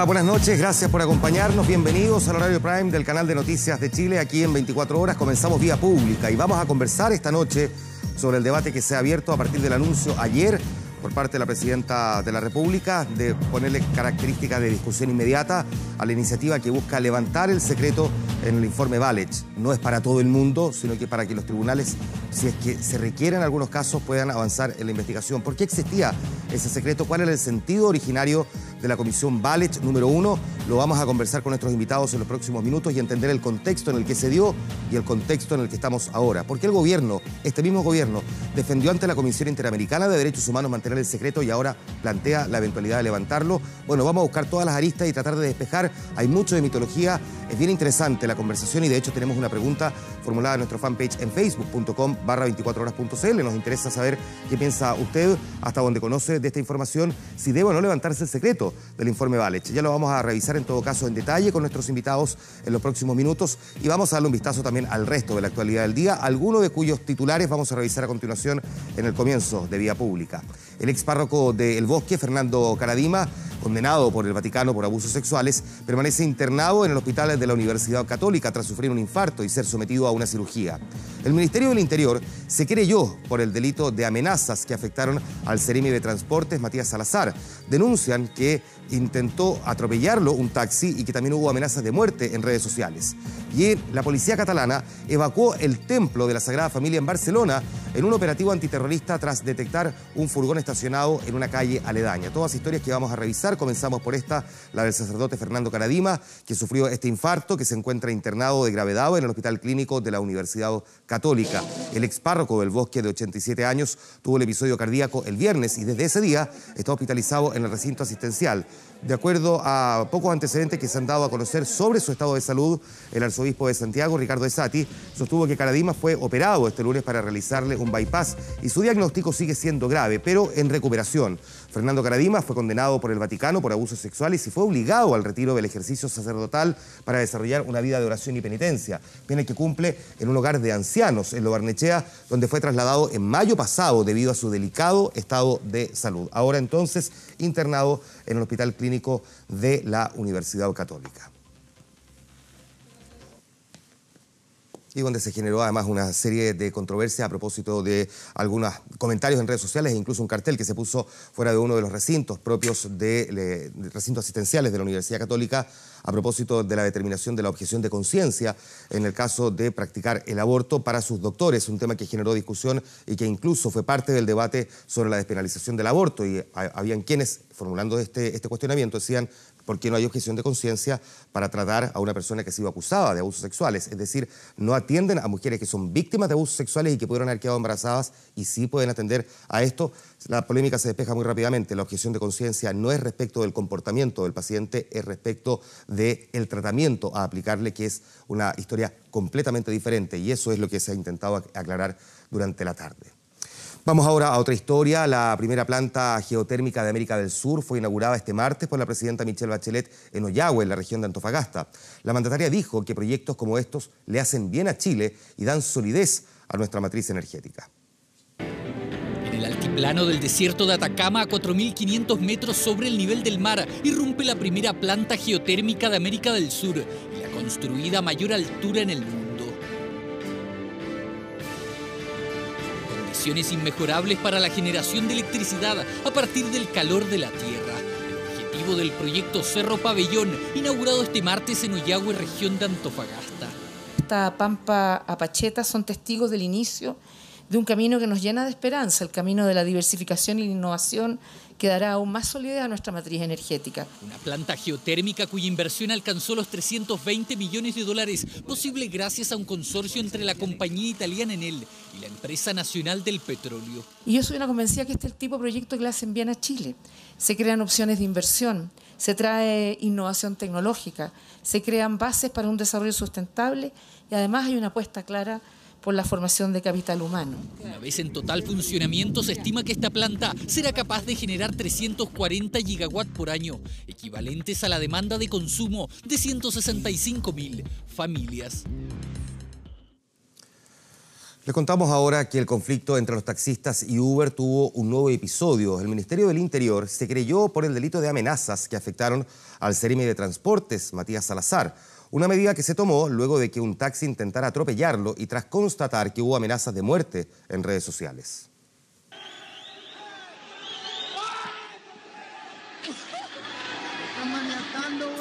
Hola, buenas noches, gracias por acompañarnos. Bienvenidos al horario prime del canal de Noticias de Chile. Aquí en 24 horas comenzamos vía pública y vamos a conversar esta noche sobre el debate que se ha abierto a partir del anuncio ayer por parte de la Presidenta de la República de ponerle características de discusión inmediata a la iniciativa que busca levantar el secreto en el informe Valech. No es para todo el mundo, sino que para que los tribunales, si es que se requiere en algunos casos, puedan avanzar en la investigación. ¿Por qué existía ese secreto? ¿Cuál era el sentido originario de la Comisión Valech número 1? Lo vamos a conversar con nuestros invitados en los próximos minutos y entender el contexto en el que se dio y el contexto en el que estamos ahora. ¿Por qué el gobierno, este mismo gobierno, defendió ante la Comisión Interamericana de Derechos Humanos mantener el secreto y ahora plantea la eventualidad de levantarlo? Bueno, vamos a buscar todas las aristas y tratar de despejar. Hay mucho de mitología, es bien interesante la conversación y de hecho tenemos una pregunta formulada en nuestro fanpage en facebook.com/24horas.cl. Nos interesa saber qué piensa usted, hasta donde conoce de esta información, si debe o no levantarse el secreto del informe Valech. Ya lo vamos a revisar en todo caso en detalle con nuestros invitados en los próximos minutos y vamos a darle un vistazo también al resto de la actualidad del día, algunos de cuyos titulares vamos a revisar a continuación en el comienzo de Vía Pública. El ex párroco de El Bosque, Fernando Caradima, condenado por el Vaticano por abusos sexuales, permanece internado en el hospital de la Universidad Católica tras sufrir un infarto y ser sometido a una cirugía. El Ministerio del Interior se querelló por el delito de amenazas que afectaron al Seremi de Transportes, Matías Salazar. Denuncian que intentó atropellarlo un taxi y que también hubo amenazas de muerte en redes sociales. Y la policía catalana evacuó el templo de la Sagrada Familia en Barcelona en un operativo antiterrorista tras detectar un furgón estacionado en una calle aledaña. Todas historias que vamos a revisar. Comenzamos por esta, la del sacerdote Fernando Caradima, que sufrió este infarto, que se encuentra internado de gravedad en el Hospital Clínico de la Universidad Católica. El ex párroco del Bosque, de 87 años, tuvo el episodio cardíaco el viernes y desde ese día está hospitalizado en el recinto asistencial. De acuerdo a pocos antecedentes que se han dado a conocer sobre su estado de salud, el arzobispo de Santiago, Ricardo Esati, sostuvo que Caradima fue operado este lunes para realizarle un bypass y su diagnóstico sigue siendo grave, pero en recuperación. Fernando Caradima fue condenado por el Vaticano por abusos sexuales y fue obligado al retiro del ejercicio sacerdotal para desarrollar una vida de oración y penitencia, pena que cumple en un hogar de ancianos en Lo Barnechea, donde fue trasladado en mayo pasado debido a su delicado estado de salud. Ahora entonces internado en el Hospital Clínico de la Universidad Católica. Y donde se generó además una serie de controversias a propósito de algunos comentarios en redes sociales e incluso un cartel que se puso fuera de uno de los recintos propios de recintos asistenciales de la Universidad Católica a propósito de la determinación de la objeción de conciencia en el caso de practicar el aborto para sus doctores, un tema que generó discusión y que incluso fue parte del debate sobre la despenalización del aborto. Y habían quienes, formulando este cuestionamiento, decían: ¿por qué no hay objeción de conciencia para tratar a una persona que ha sido acusada de abusos sexuales? Es decir, no atienden a mujeres que son víctimas de abusos sexuales y que pudieron haber quedado embarazadas y sí pueden atender a esto. La polémica se despeja muy rápidamente. La objeción de conciencia no es respecto del comportamiento del paciente, es respecto del tratamiento a aplicarle, que es una historia completamente diferente, y eso es lo que se ha intentado aclarar durante la tarde. Vamos ahora a otra historia. La primera planta geotérmica de América del Sur fue inaugurada este martes por la presidenta Michelle Bachelet en Ollagüe, en la región de Antofagasta. La mandataria dijo que proyectos como estos le hacen bien a Chile y dan solidez a nuestra matriz energética. En el altiplano del desierto de Atacama, a 4.500 metros sobre el nivel del mar, irrumpe la primera planta geotérmica de América del Sur y la construida a mayor altura en el mundo. Condiciones inmejorables para la generación de electricidad a partir del calor de la tierra. El objetivo del proyecto Cerro Pabellón, inaugurado este martes en Ollagüe, región de Antofagasta. Esta pampa apacheta son testigos del inicio de un camino que nos llena de esperanza, el camino de la diversificación y la innovación que dará aún más solidez a nuestra matriz energética. Una planta geotérmica cuya inversión alcanzó los 320 millones de dólares, posible gracias a un consorcio entre la compañía italiana Enel y la empresa nacional del petróleo. Y yo soy una convencida que este es el tipo de proyecto que le hacen bien a Chile. Se crean opciones de inversión, se trae innovación tecnológica, se crean bases para un desarrollo sustentable y además hay una apuesta clara por la formación de capital humano. Una vez en total funcionamiento, se estima que esta planta será capaz de generar 340 gigawatts por año, equivalentes a la demanda de consumo de 165.000 familias. Les contamos ahora que el conflicto entre los taxistas y Uber tuvo un nuevo episodio. El Ministerio del Interior se querelló por el delito de amenazas que afectaron al Seremi de Transportes, Matías Salazar. Una medida que se tomó luego de que un taxi intentara atropellarlo y tras constatar que hubo amenazas de muerte en redes sociales.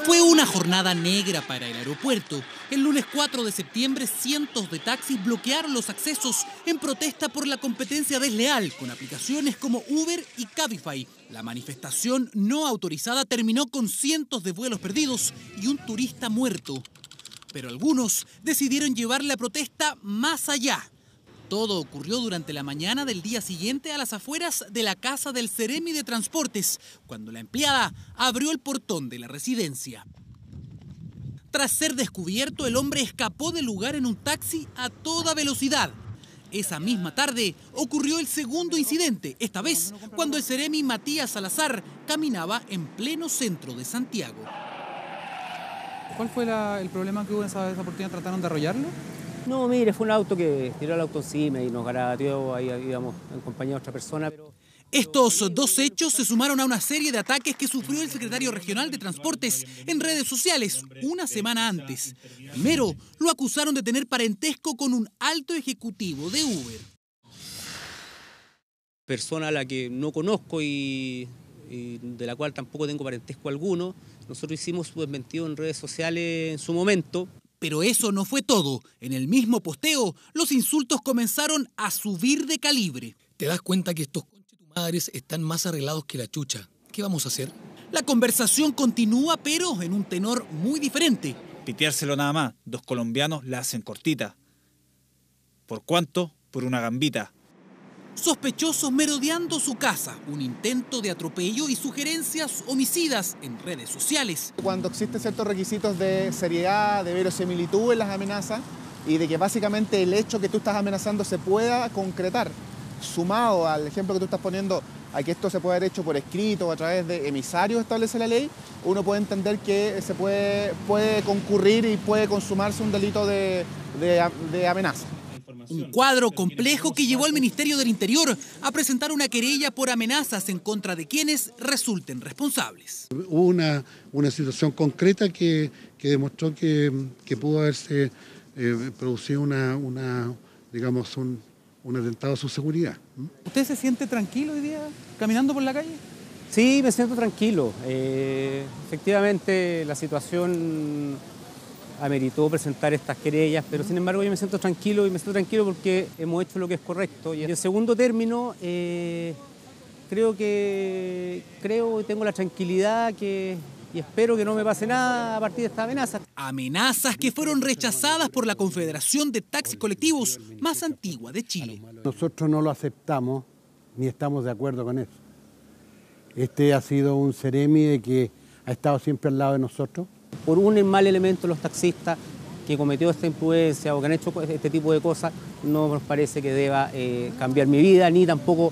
Fue una jornada negra para el aeropuerto. El lunes 4 de septiembre, cientos de taxis bloquearon los accesos en protesta por la competencia desleal con aplicaciones como Uber y Cabify. La manifestación no autorizada terminó con cientos de vuelos perdidos y un turista muerto. Pero algunos decidieron llevar la protesta más allá. Todo ocurrió durante la mañana del día siguiente a las afueras de la casa del Seremi de Transportes, cuando la empleada abrió el portón de la residencia. Tras ser descubierto, el hombre escapó del lugar en un taxi a toda velocidad. Esa misma tarde ocurrió el segundo incidente, esta vez cuando el Seremi Matías Salazar caminaba en pleno centro de Santiago. ¿Cuál fue el problema que hubo en esa oportunidad? ¿Trataron de arrollarlo? No, mire, fue un auto que tiró el auto encima y nos garabateó, ahí íbamos en compañía de otra persona. Estos dos hechos se sumaron a una serie de ataques que sufrió el secretario regional de Transportes en redes sociales una semana antes. Primero, lo acusaron de tener parentesco con un alto ejecutivo de Uber. Persona a la que no conozco y de la cual tampoco tengo parentesco alguno. Nosotros hicimos su desmentido en redes sociales en su momento. Pero eso no fue todo. En el mismo posteo, los insultos comenzaron a subir de calibre. ¿Te das cuenta que estos conchetumadres están más arreglados que la chucha? ¿Qué vamos a hacer? La conversación continúa, pero en un tenor muy diferente. Piteárselo nada más. 2 colombianos la hacen cortita. ¿Por cuánto? Por una gambita. Sospechosos merodeando su casa, un intento de atropello y sugerencias homicidas en redes sociales. Cuando existen ciertos requisitos de seriedad, de verosimilitud en las amenazas y de que básicamente el hecho que tú estás amenazando se pueda concretar, sumado al ejemplo que tú estás poniendo a que esto se puede haber hecho por escrito o a través de emisarios, establece la ley, uno puede entender que se puede concurrir y puede consumarse un delito de amenaza. Un cuadro complejo que llevó al Ministerio del Interior a presentar una querella por amenazas en contra de quienes resulten responsables. Hubo una situación concreta que demostró que pudo haberse producido digamos, un atentado a su seguridad. ¿Usted se siente tranquilo hoy día caminando por la calle? Sí, me siento tranquilo. Efectivamente, la situación ameritó presentar estas querellas, pero sin embargo yo me siento tranquilo y me siento tranquilo porque hemos hecho lo que es correcto. Y en segundo término, creo y tengo la tranquilidad y espero que no me pase nada a partir de esta amenaza. Amenazas que fueron rechazadas por la Confederación de Taxis Colectivos más antigua de Chile. Nosotros no lo aceptamos ni estamos de acuerdo con eso. Este ha sido un Seremi que ha estado siempre al lado de nosotros. Por un mal elemento los taxistas que cometió esta imprudencia o que han hecho este tipo de cosas, no nos parece que deba cambiar mi vida ni tampoco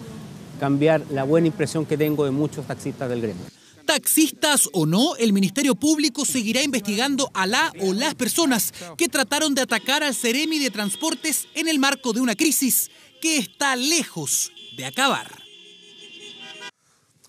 cambiar la buena impresión que tengo de muchos taxistas del gremio. Taxistas o no, el Ministerio Público seguirá investigando a la o las personas que trataron de atacar al Seremi de Transportes en el marco de una crisis que está lejos de acabar.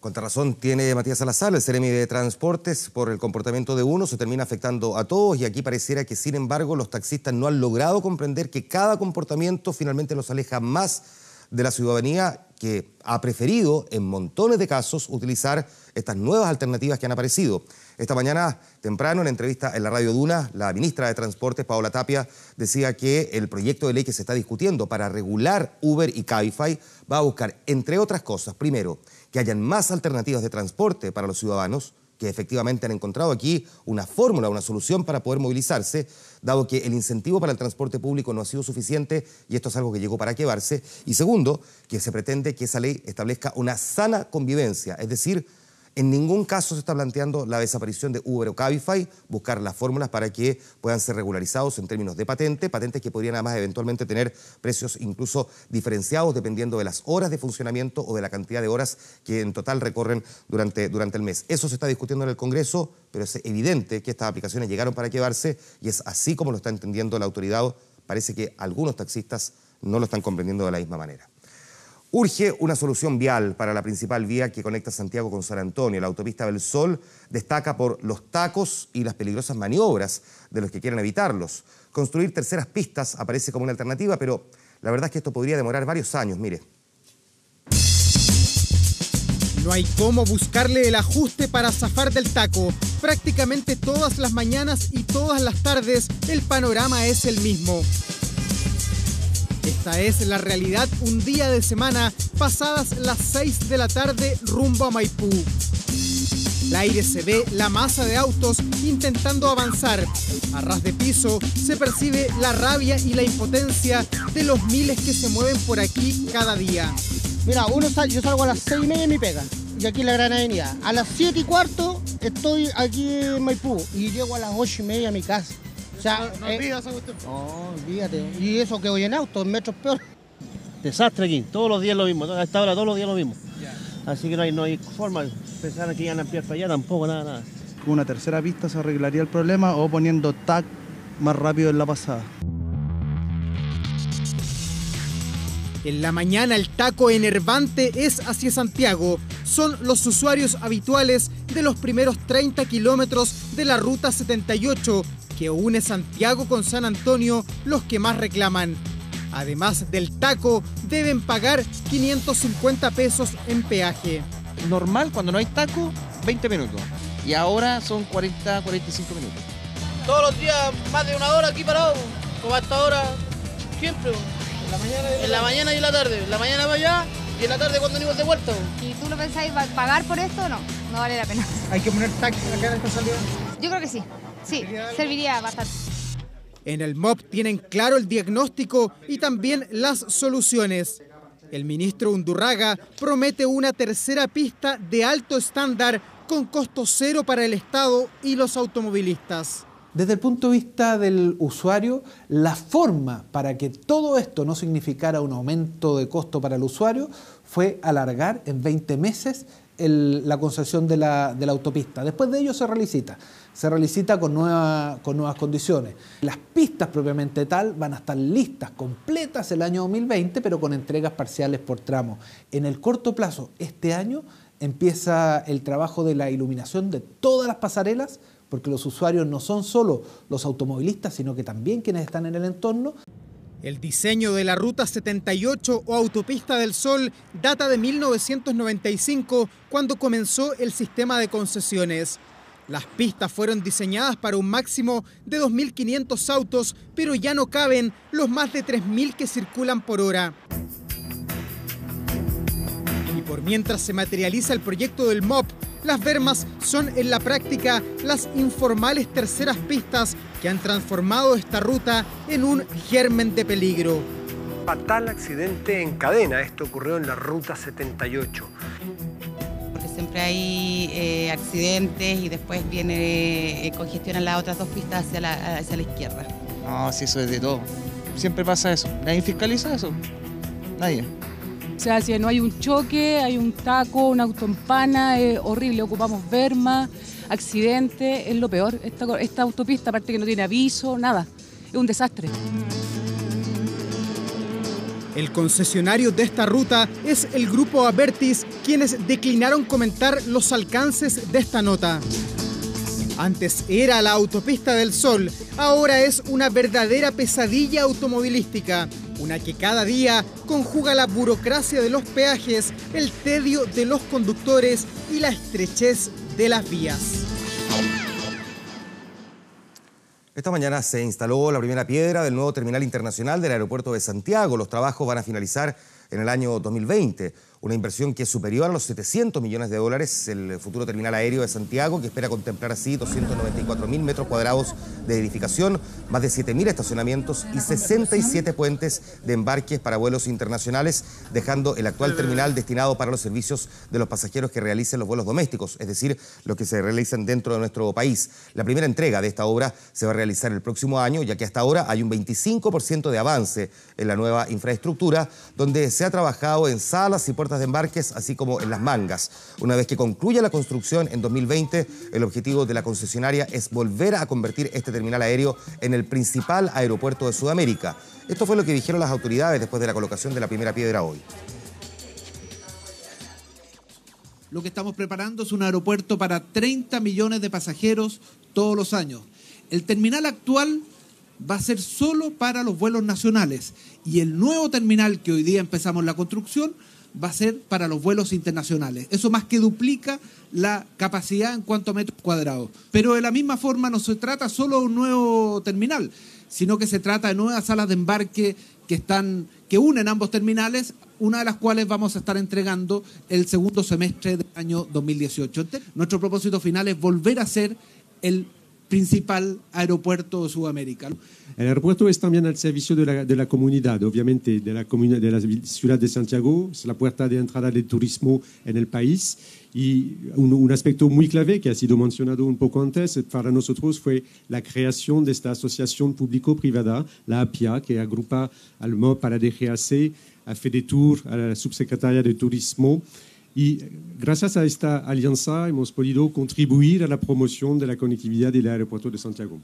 Cuánta razón tiene Matías Salazar, el Seremi de Transportes, por el comportamiento de uno, se termina afectando a todos y aquí pareciera que, sin embargo, los taxistas no han logrado comprender que cada comportamiento finalmente los aleja más de la ciudadanía que ha preferido, en montones de casos, utilizar estas nuevas alternativas que han aparecido. Esta mañana, temprano, en entrevista en la Radio Duna, la ministra de Transportes, Paola Tapia, decía que el proyecto de ley que se está discutiendo para regular Uber y Cabify va a buscar, entre otras cosas, primero, que hayan más alternativas de transporte para los ciudadanos, que efectivamente han encontrado aquí una fórmula, una solución para poder movilizarse, dado que el incentivo para el transporte público no ha sido suficiente y esto es algo que llegó para quedarse. Y segundo, que se pretende que esa ley establezca una sana convivencia, es decir, en ningún caso se está planteando la desaparición de Uber o Cabify, buscar las fórmulas para que puedan ser regularizados en términos de patentes que podrían además eventualmente tener precios incluso diferenciados dependiendo de las horas de funcionamiento o de la cantidad de horas que en total recorren durante el mes. Eso se está discutiendo en el Congreso, pero es evidente que estas aplicaciones llegaron para quedarse y es así como lo está entendiendo la autoridad. Parece que algunos taxistas no lo están comprendiendo de la misma manera. Urge una solución vial para la principal vía que conecta Santiago con San Antonio. La autopista del Sol destaca por los tacos y las peligrosas maniobras de los que quieren evitarlos. Construir terceras pistas aparece como una alternativa, pero la verdad es que esto podría demorar varios años, mire. No hay cómo buscarle el ajuste para zafar del taco. Prácticamente todas las mañanas y todas las tardes el panorama es el mismo. Esta es la realidad un día de semana, pasadas las 6 de la tarde rumbo a Maipú. Al aire se ve la masa de autos intentando avanzar. A ras de piso se percibe la rabia y la impotencia de los miles que se mueven por aquí cada día. Mira, yo salgo a las 6:30 de mi pega, y aquí en la Gran Avenida. A las 7:15 estoy aquí en Maipú y llego a las 8:30 a mi casa. O sea, no olvidas a usted. No, olvídate. Y eso que voy en auto, en metros peor. Desastre aquí, todos los días lo mismo, a esta hora todos los días lo mismo. Así que no hay forma, pensar que iban a ampliar para allá tampoco, nada. Con una tercera pista se arreglaría el problema o poniendo TAC más rápido en la pasada. En la mañana el taco enervante es hacia Santiago. Son los usuarios habituales de los primeros 30 kilómetros de la Ruta 78 que une Santiago con San Antonio los que más reclaman. Además del taco, deben pagar 550 pesos en peaje. Normal, cuando no hay taco, 20 minutos. Y ahora son 40, 45 minutos. Todos los días más de una hora aquí parado, como hasta ahora, siempre. En la mañana y en la tarde. En la mañana para allá y en la tarde cuando venimos de vuelta. ¿Y tú lo pensáis pagar por esto o no? No vale la pena. ¿Hay que poner tac acá en esta salida? Yo creo que sí. Sí, serviría bastante. En el MOP tienen claro el diagnóstico y también las soluciones. El ministro Undurraga promete una tercera pista de alto estándar con costo cero para el Estado y los automovilistas. Desde el punto de vista del usuario, la forma para que todo esto no significara un aumento de costo para el usuario fue alargar en 20 meses la concesión de la autopista. Después de ello se relicita con nuevas condiciones. Las pistas propiamente tal van a estar listas, completas el año 2020, pero con entregas parciales por tramo. En el corto plazo, este año, empieza el trabajo de la iluminación de todas las pasarelas, porque los usuarios no son solo los automovilistas, sino que también quienes están en el entorno. El diseño de la Ruta 78 o Autopista del Sol data de 1995, cuando comenzó el sistema de concesiones. Las pistas fueron diseñadas para un máximo de 2.500 autos, pero ya no caben los más de 3.000 que circulan por hora. Y por mientras se materializa el proyecto del MOP, las bermas son en la práctica las informales terceras pistas que han transformado esta ruta en un germen de peligro. Fatal accidente en cadena, esto ocurrió en la Ruta 78. Porque siempre hay accidentes y después congestionan las otras dos pistas hacia la izquierda. No, sí, eso es de todo. Siempre pasa eso. ¿Nadie fiscaliza eso? Nadie. O sea, si no hay un choque, hay un taco, una autoempana, es horrible, ocupamos berma, accidente, es lo peor. Esta autopista, aparte que no tiene aviso, nada, es un desastre. El concesionario de esta ruta es el grupo Abertis, quienes declinaron comentar los alcances de esta nota. Antes era la Autopista del Sol, ahora es una verdadera pesadilla automovilística. Una que cada día conjuga la burocracia de los peajes, el tedio de los conductores y la estrechez de las vías. Esta mañana se instaló la primera piedra del nuevo terminal internacional del aeropuerto de Santiago. Los trabajos van a finalizar en el año 2020. Una inversión que es superior a los 700 millones de dólares. El futuro terminal aéreo de Santiago, que espera contemplar así 294.000 metros cuadrados de edificación, más de 7.000 estacionamientos y 67 puentes de embarques para vuelos internacionales, dejando el actual terminal destinado para los servicios de los pasajeros que realicen los vuelos domésticos, es decir, los que se realicen dentro de nuestro país. La primera entrega de esta obra se va a realizar el próximo año, ya que hasta ahora hay un 25% de avance en la nueva infraestructura, donde se ha trabajado en salas y puertas puertas de embarques, así como en Las Mangas. Una vez que concluya la construcción en 2020, el objetivo de la concesionaria es volver a convertir este terminal aéreo en el principal aeropuerto de Sudamérica. Esto fue lo que dijeron las autoridades después de la colocación de la primera piedra hoy. Lo que estamos preparando es un aeropuerto para 30 millones de pasajeros todos los años. El terminal actual va a ser solo para los vuelos nacionales y el nuevo terminal que hoy día empezamos la construcción va a ser para los vuelos internacionales. Eso más que duplica la capacidad en cuanto a metros cuadrados. Pero de la misma forma no se trata solo de un nuevo terminal, sino que se trata de nuevas salas de embarque que unen ambos terminales, una de las cuales vamos a estar entregando el segundo semestre del año 2018. Nuestro propósito final es volver a ser el principal aeropuerto de Sudamérica. El aeropuerto es también al servicio de la comunidad, obviamente, de la ciudad de Santiago, es la puerta de entrada del turismo en el país. Y un aspecto muy clave que ha sido mencionado un poco antes para nosotros fue la creación de esta asociación público-privada, la APIA, que agrupa al MOP, a la DGAC, a FEDETUR, a la subsecretaria de Turismo. Y gracias a esta alianza hemos podido contribuir a la promoción de la conectividad del aeropuerto de Santiago.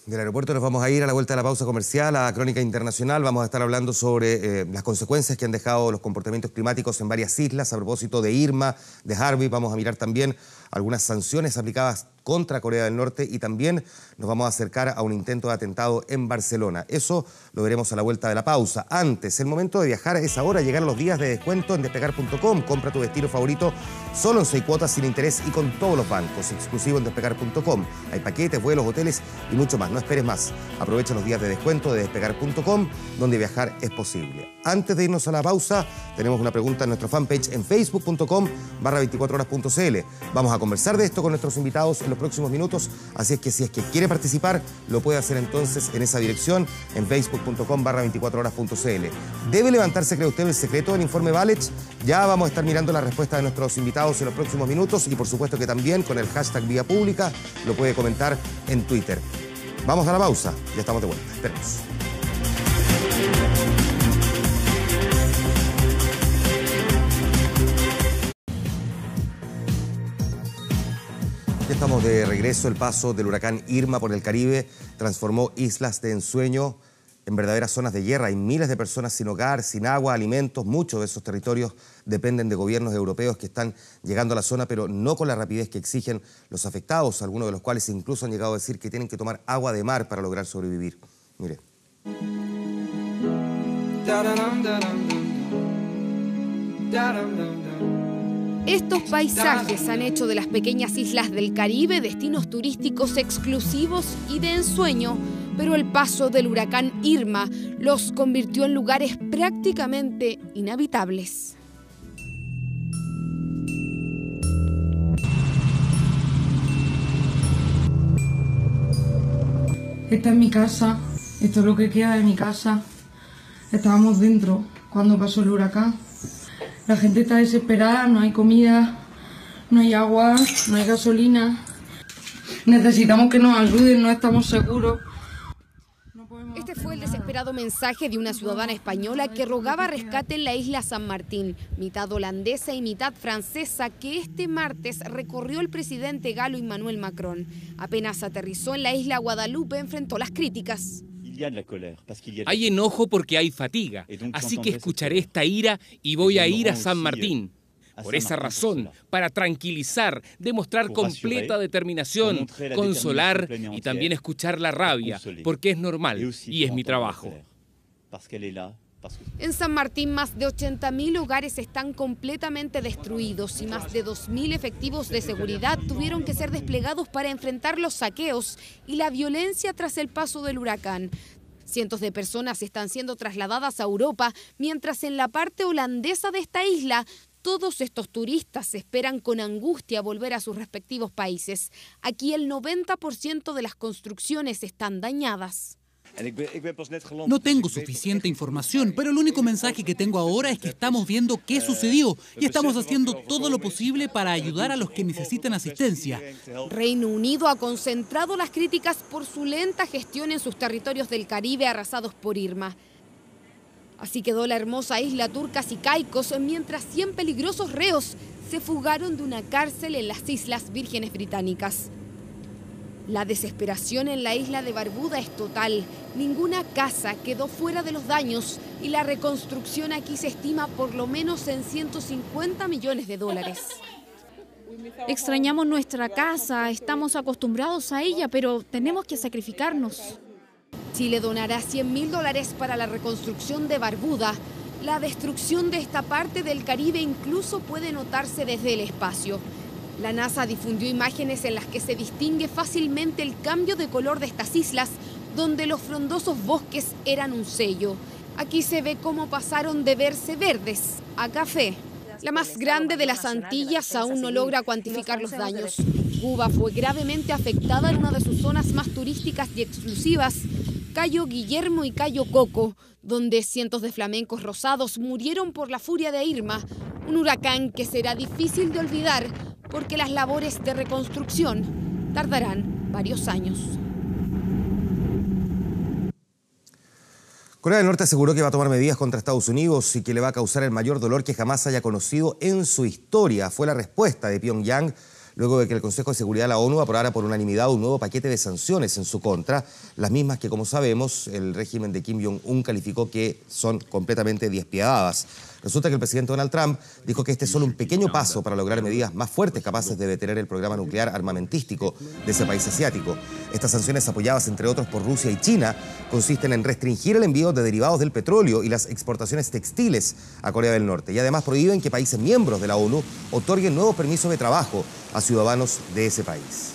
Del aeropuerto nos vamos a ir a la vuelta de la pausa comercial a Crónica Internacional. Vamos a estar hablando sobre las consecuencias que han dejado los comportamientos climáticos en varias islas. A propósito de Irma, de Harvey, vamos a mirar también algunas sanciones aplicadas contra Corea del Norte y también nos vamos a acercar a un intento de atentado en Barcelona. Eso lo veremos a la vuelta de la pausa. Antes, el momento de viajar es ahora, llegar a los días de descuento en despegar.com. Compra tu destino favorito solo en 6 cuotas sin interés y con todos los bancos, exclusivo en despegar.com. Hay paquetes, vuelos, hoteles y mucho más. No esperes más. Aprovecha los días de descuento de despegar.com, donde viajar es posible. Antes de irnos a la pausa, tenemos una pregunta en nuestra fanpage en facebook.com/24horas.cl. Vamos a conversar de esto con nuestros invitados en los próximos minutos, así es que si es que quiere participar, lo puede hacer entonces en esa dirección, en facebook.com/24horas.cl. ¿Debe levantarse, cree usted, el secreto del informe Valech? Ya vamos a estar mirando la respuesta de nuestros invitados en los próximos minutos y por supuesto que también con el hashtag Vía Pública lo puede comentar en Twitter. Vamos a la pausa, ya estamos de vuelta. Esperemos. Ya estamos de regreso. El paso del huracán Irma por el Caribe transformó islas de ensueño en verdaderas zonas de guerra. Hay miles de personas sin hogar, sin agua, alimentos. Muchos de esos territorios dependen de gobiernos europeos que están llegando a la zona, pero no con la rapidez que exigen los afectados, algunos de los cuales incluso han llegado a decir que tienen que tomar agua de mar para lograr sobrevivir. Mire. Estos paisajes han hecho de las pequeñas islas del Caribe destinos turísticos exclusivos y de ensueño, pero el paso del huracán Irma los convirtió en lugares prácticamente inhabitables. Esta es mi casa, esto es lo que queda de mi casa. Estábamos dentro cuando pasó el huracán. La gente está desesperada, no hay comida, no hay agua, no hay gasolina. Necesitamos que nos ayuden, no estamos seguros. Este fue el desesperado mensaje de una ciudadana española que rogaba rescate en la isla San Martín, mitad holandesa y mitad francesa, que este martes recorrió el presidente galo Emmanuel Macron. Apenas aterrizó en la isla Guadalupe, enfrentó las críticas. Hay enojo porque hay fatiga, así que escucharé esta ira y voy a ir a San Martín. Por esa razón, para tranquilizar, demostrar completa determinación, consolar y también escuchar la rabia, porque es normal y es mi trabajo. En San Martín, más de 80.000 hogares están completamente destruidos y más de 2.000 efectivos de seguridad tuvieron que ser desplegados para enfrentar los saqueos y la violencia tras el paso del huracán. Cientos de personas están siendo trasladadas a Europa, mientras en la parte holandesa de esta isla, todos estos turistas esperan con angustia volver a sus respectivos países. Aquí el 90% de las construcciones están dañadas. No tengo suficiente información, pero el único mensaje que tengo ahora es que estamos viendo qué sucedió y estamos haciendo todo lo posible para ayudar a los que necesitan asistencia. Reino Unido ha concentrado las críticas por su lenta gestión en sus territorios del Caribe arrasados por Irma. Así quedó la hermosa isla Turcas y Caicos, mientras 100 peligrosos reos se fugaron de una cárcel en las Islas Vírgenes Británicas. La desesperación en la isla de Barbuda es total. Ninguna casa quedó fuera de los daños y la reconstrucción aquí se estima por lo menos en 150 millones de dólares. Extrañamos nuestra casa, estamos acostumbrados a ella, pero tenemos que sacrificarnos. Chile donará $100.000 para la reconstrucción de Barbuda. La destrucción de esta parte del Caribe incluso puede notarse desde el espacio. La NASA difundió imágenes en las que se distingue fácilmente el cambio de color de estas islas, donde los frondosos bosques eran un sello. Aquí se ve cómo pasaron de verse verdes a café. La más grande de las Antillas aún no logra cuantificar los daños. Cuba fue gravemente afectada en una de sus zonas más turísticas y exclusivas, Cayo Guillermo y Cayo Coco, donde cientos de flamencos rosados murieron por la furia de Irma, un huracán que será difícil de olvidar porque las labores de reconstrucción tardarán varios años. Corea del Norte aseguró que va a tomar medidas contra Estados Unidos y que le va a causar el mayor dolor que jamás haya conocido en su historia. Fue la respuesta de Pyongyang luego de que el Consejo de Seguridad de la ONU aprobara por unanimidad un nuevo paquete de sanciones en su contra, las mismas que, como sabemos, el régimen de Kim Jong-un calificó que son completamente despiadadas. Resulta que el presidente Donald Trump dijo que este es solo un pequeño paso para lograr medidas más fuertes capaces de detener el programa nuclear armamentístico de ese país asiático. Estas sanciones, apoyadas entre otros por Rusia y China, consisten en restringir el envío de derivados del petróleo y las exportaciones textiles a Corea del Norte, y además prohíben que países miembros de la ONU otorguen nuevos permisos de trabajo a ciudadanos de ese país.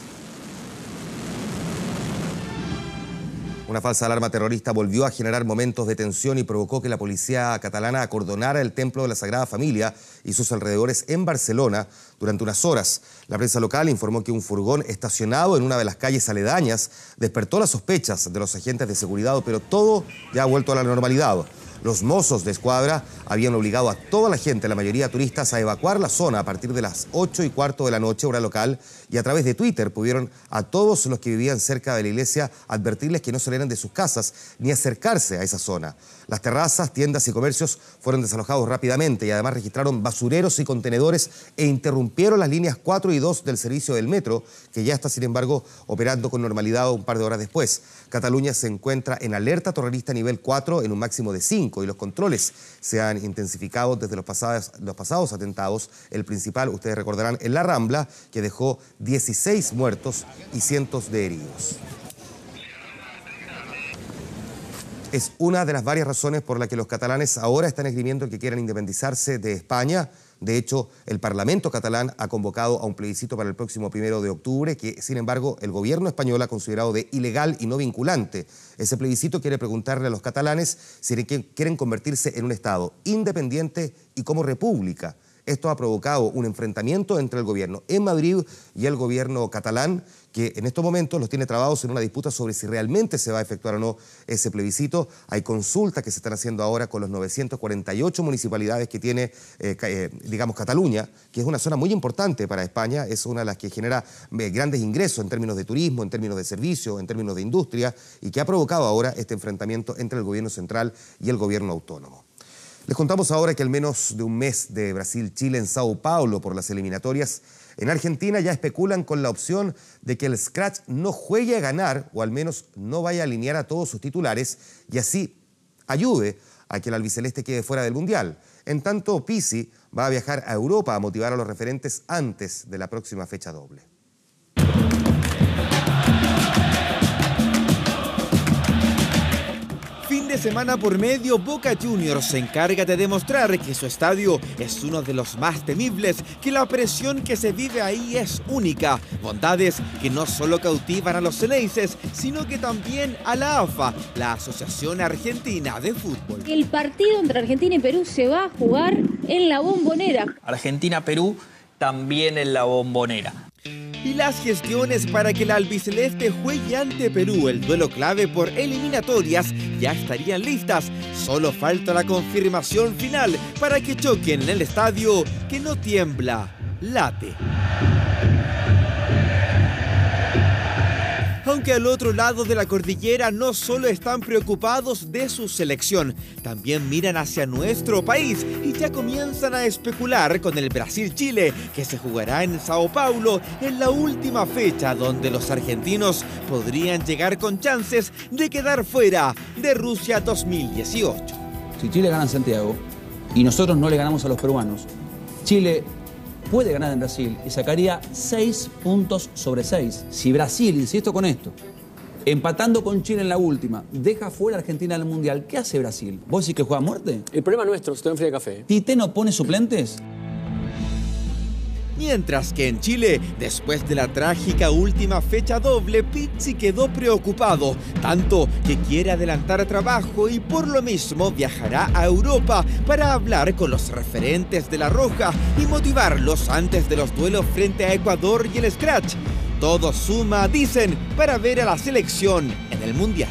Una falsa alarma terrorista volvió a generar momentos de tensión y provocó que la policía catalana acordonara el templo de la Sagrada Familia y sus alrededores en Barcelona durante unas horas. La prensa local informó que un furgón estacionado en una de las calles aledañas despertó las sospechas de los agentes de seguridad, pero todo ya ha vuelto a la normalidad. Los mozos de escuadra habían obligado a toda la gente, la mayoría turistas, a evacuar la zona a partir de las 8:15 de la noche, hora local, y a través de Twitter pudieron a todos los que vivían cerca de la iglesia advertirles que no salieran de sus casas ni acercarse a esa zona. Las terrazas, tiendas y comercios fueron desalojados rápidamente y además registraron basureros y contenedores e interrumpieron las líneas 4 y 2 del servicio del metro, que ya está, sin embargo, operando con normalidad un par de horas después. Cataluña se encuentra en alerta terrorista nivel 4 en un máximo de 5 y los controles se han intensificado desde los pasados atentados. El principal, ustedes recordarán, en la Rambla, que dejó 16 muertos y cientos de heridos. Es una de las varias razones por las que los catalanes ahora están esgrimiendo que quieren independizarse de España. De hecho, el Parlamento catalán ha convocado a un plebiscito para el próximo 1 de octubre, que, sin embargo, el gobierno español ha considerado de ilegal y no vinculante. Ese plebiscito quiere preguntarle a los catalanes si quieren convertirse en un Estado independiente y como república. Esto ha provocado un enfrentamiento entre el gobierno en Madrid y el gobierno catalán, que en estos momentos los tiene trabados en una disputa sobre si realmente se va a efectuar o no ese plebiscito. Hay consultas que se están haciendo ahora con los 948 municipalidades que tiene, digamos, Cataluña, que es una zona muy importante para España, es una de las que genera grandes ingresos en términos de turismo, en términos de servicios, en términos de industria, y que ha provocado ahora este enfrentamiento entre el gobierno central y el gobierno autónomo. Les contamos ahora que al menos de un mes de Brasil-Chile en Sao Paulo por las eliminatorias, en Argentina ya especulan con la opción de que el Scratch no juegue a ganar, o al menos no vaya a alinear a todos sus titulares, y así ayude a que el albiceleste quede fuera del Mundial. En tanto, Pizzi va a viajar a Europa a motivar a los referentes antes de la próxima fecha doble. Fin de semana por medio, Boca Juniors se encarga de demostrar que su estadio es uno de los más temibles, que la presión que se vive ahí es única. Bondades que no solo cautivan a los ceneices, sino que también a la AFA, la Asociación Argentina de Fútbol. El partido entre Argentina y Perú se va a jugar en la Bombonera. Argentina-Perú también en la Bombonera. Y las gestiones para que la albiceleste juegue ante Perú el duelo clave por eliminatorias ya estarían listas. Solo falta la confirmación final para que choquen en el estadio que no tiembla, late. Aunque al otro lado de la cordillera no solo están preocupados de su selección, también miran hacia nuestro país y ya comienzan a especular con el Brasil-Chile, que se jugará en Sao Paulo en la última fecha, donde los argentinos podrían llegar con chances de quedar fuera de Rusia 2018. Si Chile gana en Santiago y nosotros no le ganamos a los peruanos, Chile puede ganar en Brasil y sacaría 6 puntos sobre 6. Si Brasil, insisto con esto, empatando con Chile en la última, deja fuera a Argentina del Mundial, ¿qué hace Brasil? ¿Vos decís que juega a muerte? El problema nuestro, se toma fría de café. ¿Tite no pone suplentes? Mientras que en Chile, después de la trágica última fecha doble, Pizzi quedó preocupado, tanto que quiere adelantar trabajo y por lo mismo viajará a Europa para hablar con los referentes de La Roja y motivarlos antes de los duelos frente a Ecuador y el Scratch. Todo suma, dicen, para ver a la selección en el Mundial.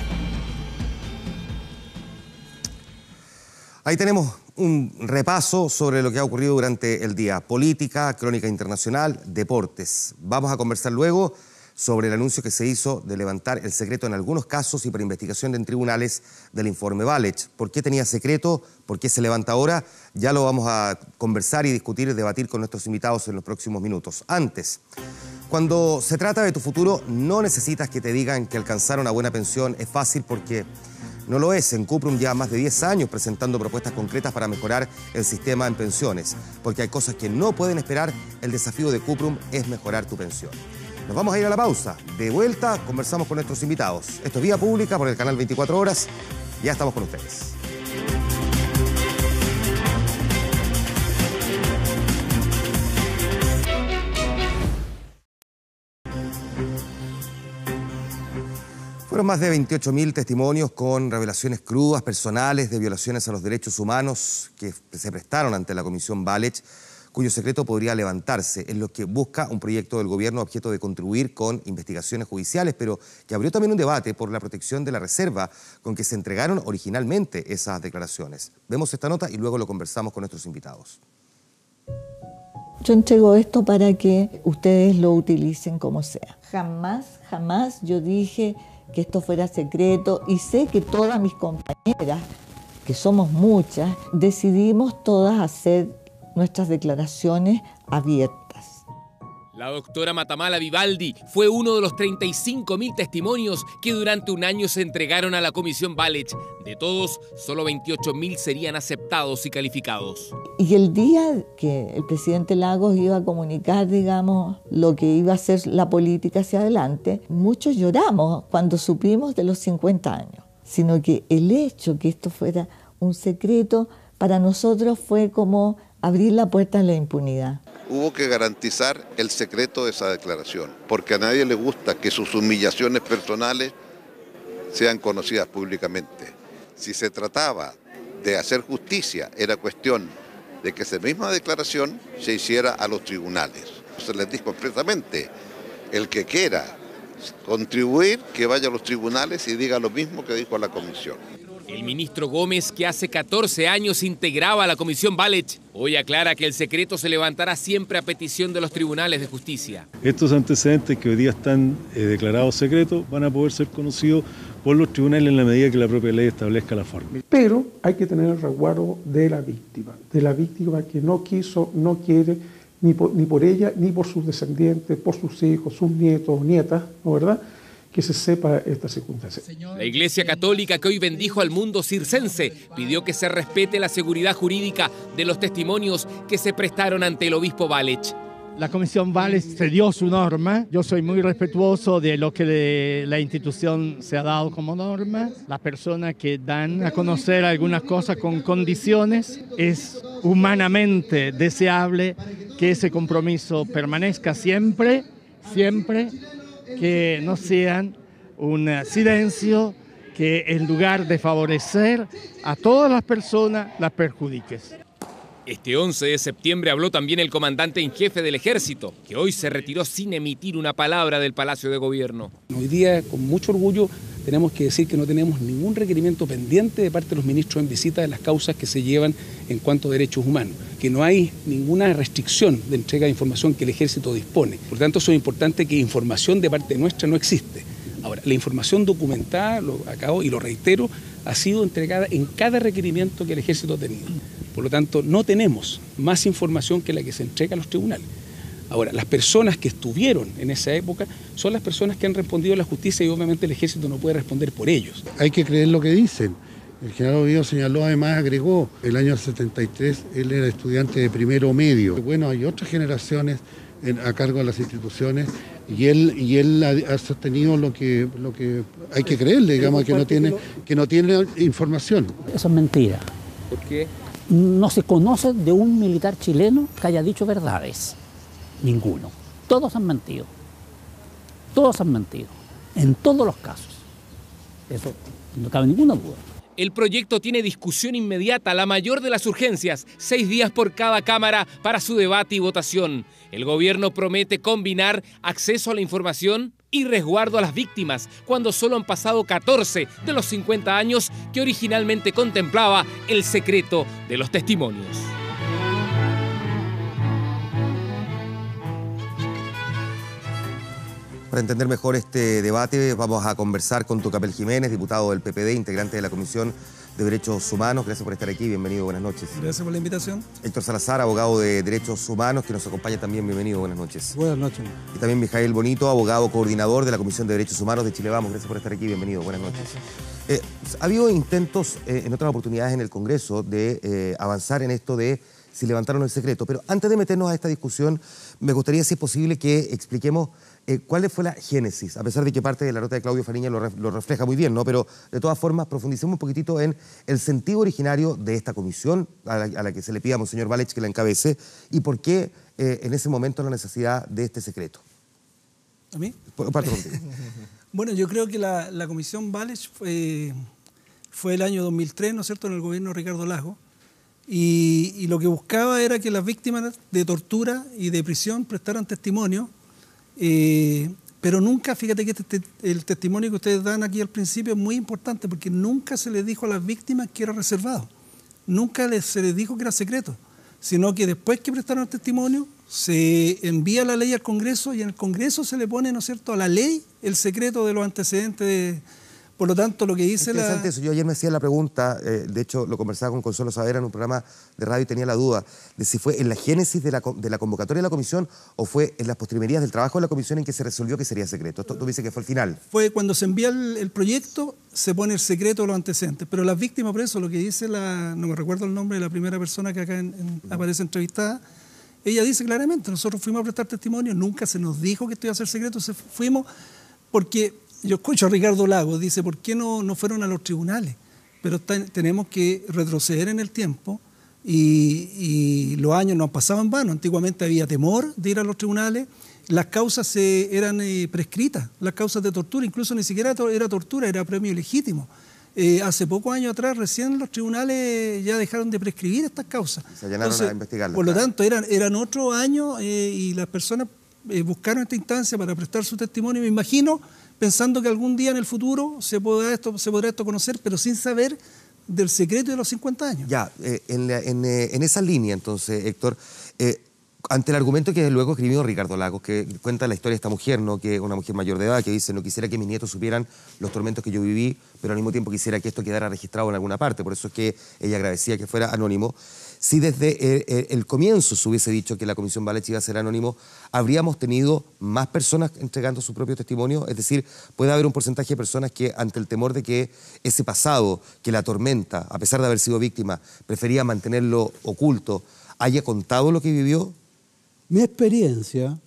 Ahí tenemos un repaso sobre lo que ha ocurrido durante el día. Política, crónica internacional, deportes. Vamos a conversar luego sobre el anuncio que se hizo de levantar el secreto en algunos casos y por investigación en tribunales del informe Valech. ¿Por qué tenía secreto? ¿Por qué se levanta ahora? Ya lo vamos a conversar y discutir y debatir con nuestros invitados en los próximos minutos. Antes, cuando se trata de tu futuro, no necesitas que te digan que alcanzar una buena pensión es fácil, porque no lo es. En Cuprum lleva más de 10 años presentando propuestas concretas para mejorar el sistema en pensiones, porque hay cosas que no pueden esperar. El desafío de Cuprum es mejorar tu pensión. Nos vamos a ir a la pausa. De vuelta conversamos con nuestros invitados. Esto es Vía Pública por el canal 24 Horas. Ya estamos con ustedes. Fueron más de 28.000 testimonios con revelaciones crudas, personales, de violaciones a los derechos humanos que se prestaron ante la Comisión Valech, cuyo secreto podría levantarse. Es lo que busca un proyecto del gobierno objeto de contribuir con investigaciones judiciales, pero que abrió también un debate por la protección de la reserva con que se entregaron originalmente esas declaraciones. Vemos esta nota y luego lo conversamos con nuestros invitados. Yo entrego esto para que ustedes lo utilicen como sea. Jamás yo dije que esto fuera secreto, y sé que todas mis compañeras, que somos muchas, decidimos todas hacer nuestras declaraciones abiertas. La doctora Matamala Vivaldi fue uno de los 35.000 testimonios que durante un año se entregaron a la Comisión Valech. De todos, solo 28.000 serían aceptados y calificados. Y el día que el presidente Lagos iba a comunicar, digamos, lo que iba a ser la política hacia adelante, muchos lloramos cuando supimos de los 50 años. Sino que el hecho que esto fuera un secreto, para nosotros fue como abrir la puerta a la impunidad. Hubo que garantizar el secreto de esa declaración, porque a nadie le gusta que sus humillaciones personales sean conocidas públicamente. Si se trataba de hacer justicia, era cuestión de que esa misma declaración se hiciera a los tribunales. Se les dijo expresamente, el que quiera contribuir, que vaya a los tribunales y diga lo mismo que dijo la comisión. El ministro Gómez, que hace 14 años integraba la Comisión Valech, hoy aclara que el secreto se levantará siempre a petición de los tribunales de justicia. Estos antecedentes que hoy día están declarados secretos van a poder ser conocidos por los tribunales en la medida que la propia ley establezca la forma. Pero hay que tener el resguardo de la víctima que no quiso, no quiere, ni por ella, ni por sus descendientes, por sus hijos, sus nietos o nietas, ¿no, verdad?, que se sepa esta circunstancia. La Iglesia Católica, que hoy bendijo al mundo circense, pidió que se respete la seguridad jurídica de los testimonios que se prestaron ante el obispo Valech. La Comisión Valech se dio su norma. Yo soy muy respetuoso de lo que la institución se ha dado como norma. Las personas que dan a conocer algunas cosas con condiciones, es humanamente deseable que ese compromiso permanezca siempre, que no sean un silencio que en lugar de favorecer a todas las personas, las perjudiques. Este 11 de septiembre habló también el comandante en jefe del Ejército, que hoy se retiró sin emitir una palabra del Palacio de Gobierno. Hoy día, con mucho orgullo, tenemos que decir que no tenemos ningún requerimiento pendiente de parte de los ministros en visita de las causas que se llevan en cuanto a derechos humanos, que no hay ninguna restricción de entrega de información que el Ejército dispone. Por tanto, eso es importante, que información de parte nuestra no existe. Ahora, la información documentada, lo acabo y lo reitero, ha sido entregada en cada requerimiento que el Ejército ha tenido. Por lo tanto, no tenemos más información que la que se entrega a los tribunales. Ahora, las personas que estuvieron en esa época son las personas que han respondido a la justicia y obviamente el Ejército no puede responder por ellos. Hay que creer lo que dicen. El general Ovidio señaló, además agregó, el año 73 él era estudiante de primero medio. Bueno, hay otras generaciones a cargo de las instituciones y él ha sostenido lo que hay que creerle, digamos, que no tiene información. Eso es mentira. ¿Por qué? No se conoce de un militar chileno que haya dicho verdades. Ninguno. Todos han mentido. Todos han mentido. En todos los casos. Eso no cabe ninguna duda. El proyecto tiene discusión inmediata, la mayor de las urgencias, 6 días por cada Cámara para su debate y votación. El gobierno promete combinar acceso a la información y resguardo a las víctimas, cuando solo han pasado 14 de los 50 años que originalmente contemplaba el secreto de los testimonios. Para entender mejor este debate vamos a conversar con Tucapel Jiménez, diputado del PPD, integrante de la Comisión de Derechos Humanos. Gracias por estar aquí, bienvenido, buenas noches. Gracias por la invitación. Héctor Salazar, abogado de Derechos Humanos, que nos acompaña también, bienvenido, buenas noches. Buenas noches. Y también Mijael Bonito, abogado coordinador de la Comisión de Derechos Humanos de Chile Vamos. Gracias por estar aquí, bienvenido, buenas noches. Ha habido intentos en otras oportunidades en el Congreso de avanzar en esto de si levantaron el secreto, pero antes de meternos a esta discusión, me gustaría, si es posible, que expliquemos cuál fue la génesis, a pesar de que parte de la nota de Claudio Fariña lo refleja muy bien, ¿no? Pero de todas formas, profundicemos un poquitito en el sentido originario de esta comisión a la que se le pide a Monseñor Válech que la encabece y por qué en ese momento la necesidad de este secreto. ¿A mí? Parto contigo. Bueno, yo creo que la comisión Válech fue el año 2003, ¿no es cierto?, en el gobierno de Ricardo Lagos. Y lo que buscaba era que las víctimas de tortura y de prisión prestaran testimonio, pero nunca, fíjate que el testimonio que ustedes dan aquí al principio es muy importante porque nunca se les dijo a las víctimas que era reservado, nunca se les dijo que era secreto, sino que después que prestaron el testimonio se envía la ley al Congreso y en el Congreso se le pone, ¿no es cierto?, a la ley el secreto de los antecedentes. Por lo tanto, lo que dice interesante eso. Yo ayer me hacía la pregunta, de hecho lo conversaba con Consuelo Saavedra en un programa de radio y tenía la duda de si fue en la génesis de la convocatoria de la comisión o fue en las postrimerías del trabajo de la comisión en que se resolvió que sería secreto. Tú dices que fue el final. Fue cuando se envía el proyecto, se pone el secreto de los antecedentes. Pero las víctimas, por eso, lo que dice no me recuerdo el nombre de la primera persona que acá aparece entrevistada, ella dice claramente, nosotros fuimos a prestar testimonio, nunca se nos dijo que esto iba a ser secreto, fuimos porque... Yo escucho a Ricardo Lagos, dice, ¿por qué no fueron a los tribunales? Pero tenemos que retroceder en el tiempo y los años no han pasado en vano. Antiguamente había temor de ir a los tribunales, las causas eran prescritas, las causas de tortura, incluso ni siquiera era tortura, era premio legítimo. Hace pocos años atrás, recién los tribunales ya dejaron de prescribir estas causas. Se allanaron a investigarlas. Por lo tanto, eran otros años y las personas buscaron esta instancia para prestar su testimonio, me imagino, pensando que algún día en el futuro se podrá esto conocer, pero sin saber del secreto de los 50 años. Ya, en esa línea, entonces, Héctor, ante el argumento que luego escribió Ricardo Lagos, que cuenta la historia de esta mujer, ¿no?, que es una mujer mayor de edad, que dice, no quisiera que mis nietos supieran los tormentos que yo viví, pero al mismo tiempo quisiera que esto quedara registrado en alguna parte, por eso es que ella agradecía que fuera anónimo. Si desde el comienzo se hubiese dicho que la Comisión Válech iba a ser anónimo, ¿habríamos tenido más personas entregando su propio testimonio? Es decir, ¿puede haber un porcentaje de personas que, ante el temor de que ese pasado, que la atormenta, a pesar de haber sido víctima, prefería mantenerlo oculto, haya contado lo que vivió? Mi experiencia,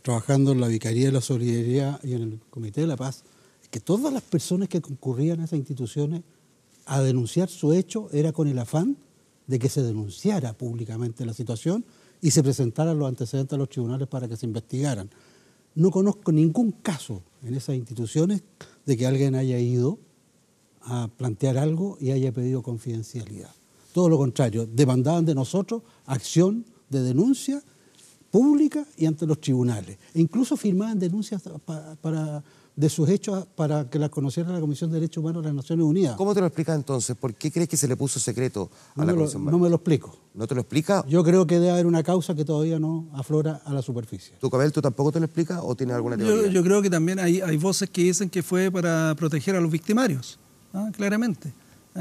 trabajando en la Vicaría de la Solidaridad y en el Comité de la Paz, es que todas las personas que concurrían a esas instituciones a denunciar su hecho era con el afán de que se denunciara públicamente la situación y se presentaran los antecedentes a los tribunales para que se investigaran. No conozco ningún caso en esas instituciones de que alguien haya ido a plantear algo y haya pedido confidencialidad. Todo lo contrario, demandaban de nosotros acción de denuncia pública y ante los tribunales. E incluso firmaban denuncias de sus hechos para que las conociera la Comisión de Derechos Humanos de las Naciones Unidas. ¿Cómo te lo explicas entonces? ¿Por qué crees que se le puso secreto a la Comisión? No me lo explico. ¿No te lo explica? Yo creo que debe haber una causa que todavía no aflora a la superficie. ¿Tú, Cabel, tú tampoco te lo explicas o tienes alguna teoría? Yo creo que también hay voces que dicen que fue para proteger a los victimarios, claramente.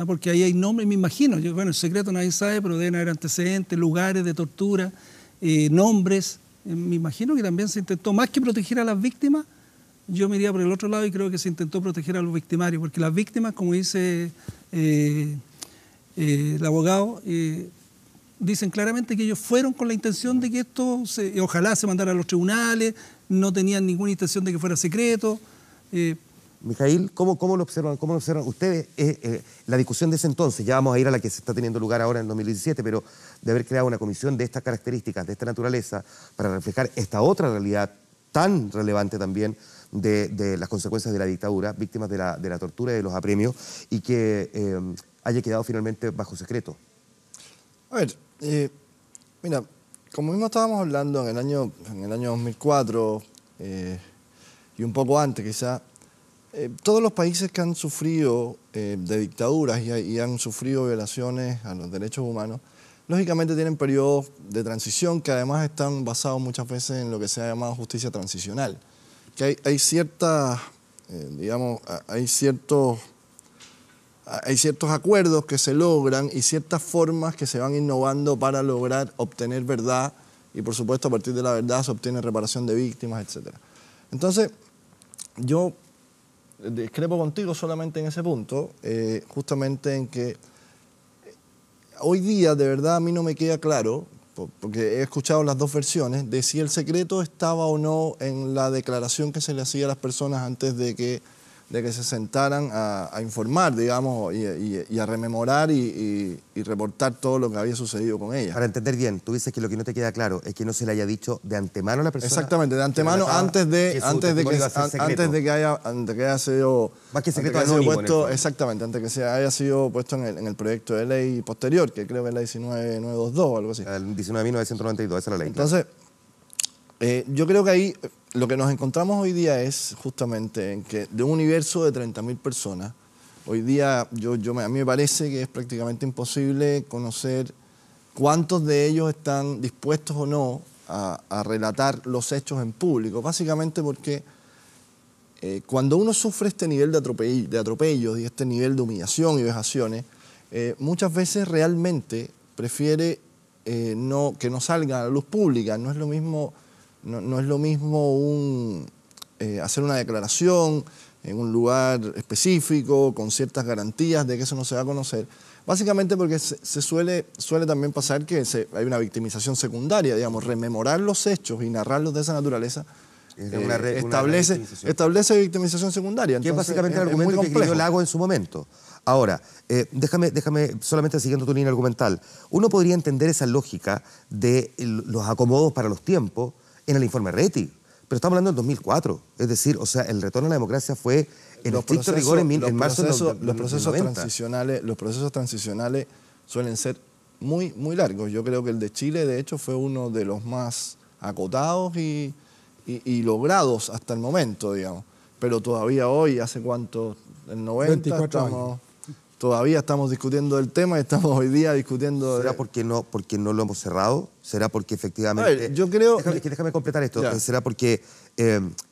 Porque ahí hay nombres, me imagino, bueno, el secreto nadie sabe, pero deben haber antecedentes, lugares de tortura, nombres. Me imagino que también se intentó, más que proteger a las víctimas, yo me iría por el otro lado y creo que se intentó proteger a los victimarios, porque las víctimas, como dice el abogado, dicen claramente que ellos fueron con la intención de que esto, ojalá se mandara a los tribunales, no tenían ninguna intención de que fuera secreto. Mijaíl, ¿cómo lo observan? ¿Cómo lo observan ustedes? La discusión de ese entonces, ya vamos a ir a la que se está teniendo lugar ahora en 2017, pero de haber creado una comisión de estas características, de esta naturaleza, para reflejar esta otra realidad tan relevante también de las consecuencias de la dictadura, víctimas de la tortura y de los apremios, y que haya quedado finalmente bajo secreto. A ver, mira, como mismo estábamos hablando en el año 2004 y un poco antes quizá, todos los países que han sufrido de dictaduras y han sufrido violaciones a los derechos humanos, lógicamente tienen periodos de transición que además están basados muchas veces en lo que se ha llamado justicia transicional. Que hay ciertas, digamos, hay ciertos acuerdos que se logran y ciertas formas que se van innovando para lograr obtener verdad y, por supuesto, a partir de la verdad se obtiene reparación de víctimas, etc. Entonces, yo discrepo contigo solamente en ese punto, justamente en que hoy día, de verdad, a mí no me queda claro, porque he escuchado las dos versiones, de si el secreto estaba o no en la declaración que se le hacía a las personas antes de que se sentaran a informar, digamos, y a rememorar y reportar todo lo que había sucedido con ellas. Para entender bien, tú dices que lo que no te queda claro es que no se le haya dicho de antemano a la persona. Exactamente, de antemano, antes de que haya sido... Más que secreto anónimo, puesto, exactamente, antes que haya sido puesto en el proyecto de ley posterior, que creo que es la 19922 o algo así. El 19.992, esa es la ley. Entonces, yo creo que ahí lo que nos encontramos hoy día es justamente en que de un universo de 30.000 personas, hoy día a mí me parece que es prácticamente imposible conocer cuántos de ellos están dispuestos o no a relatar los hechos en público, básicamente porque cuando uno sufre este nivel de atropellos y este nivel de humillación y vejaciones, muchas veces realmente prefiere que no salga a la luz pública. No es lo mismo, no es lo mismo hacer una declaración en un lugar específico, con ciertas garantías de que eso no se va a conocer. Básicamente porque suele también pasar que hay una victimización secundaria, digamos, rememorar los hechos y narrarlos de esa naturaleza. Establece victimización secundaria. Entonces, que es básicamente el argumento que escribió Lago en su momento. Ahora, déjame, solamente siguiendo tu línea argumental, uno podría entender esa lógica de los acomodos para los tiempos en el informe Rettig, pero estamos hablando del 2004, es decir, o sea, el retorno a la democracia fue en estricto rigor en marzo del 90. Los procesos transicionales suelen ser muy, muy largos. Yo creo que el de Chile, de hecho, fue uno de los más acotados y logrados hasta el momento, digamos. Pero todavía hoy, ¿hace cuánto? El 90, todavía estamos discutiendo el tema y estamos hoy día discutiendo... ¿Será porque no lo hemos cerrado? ¿Será porque efectivamente... A ver, yo creo... Déjame completar esto. Ya. ¿Será porque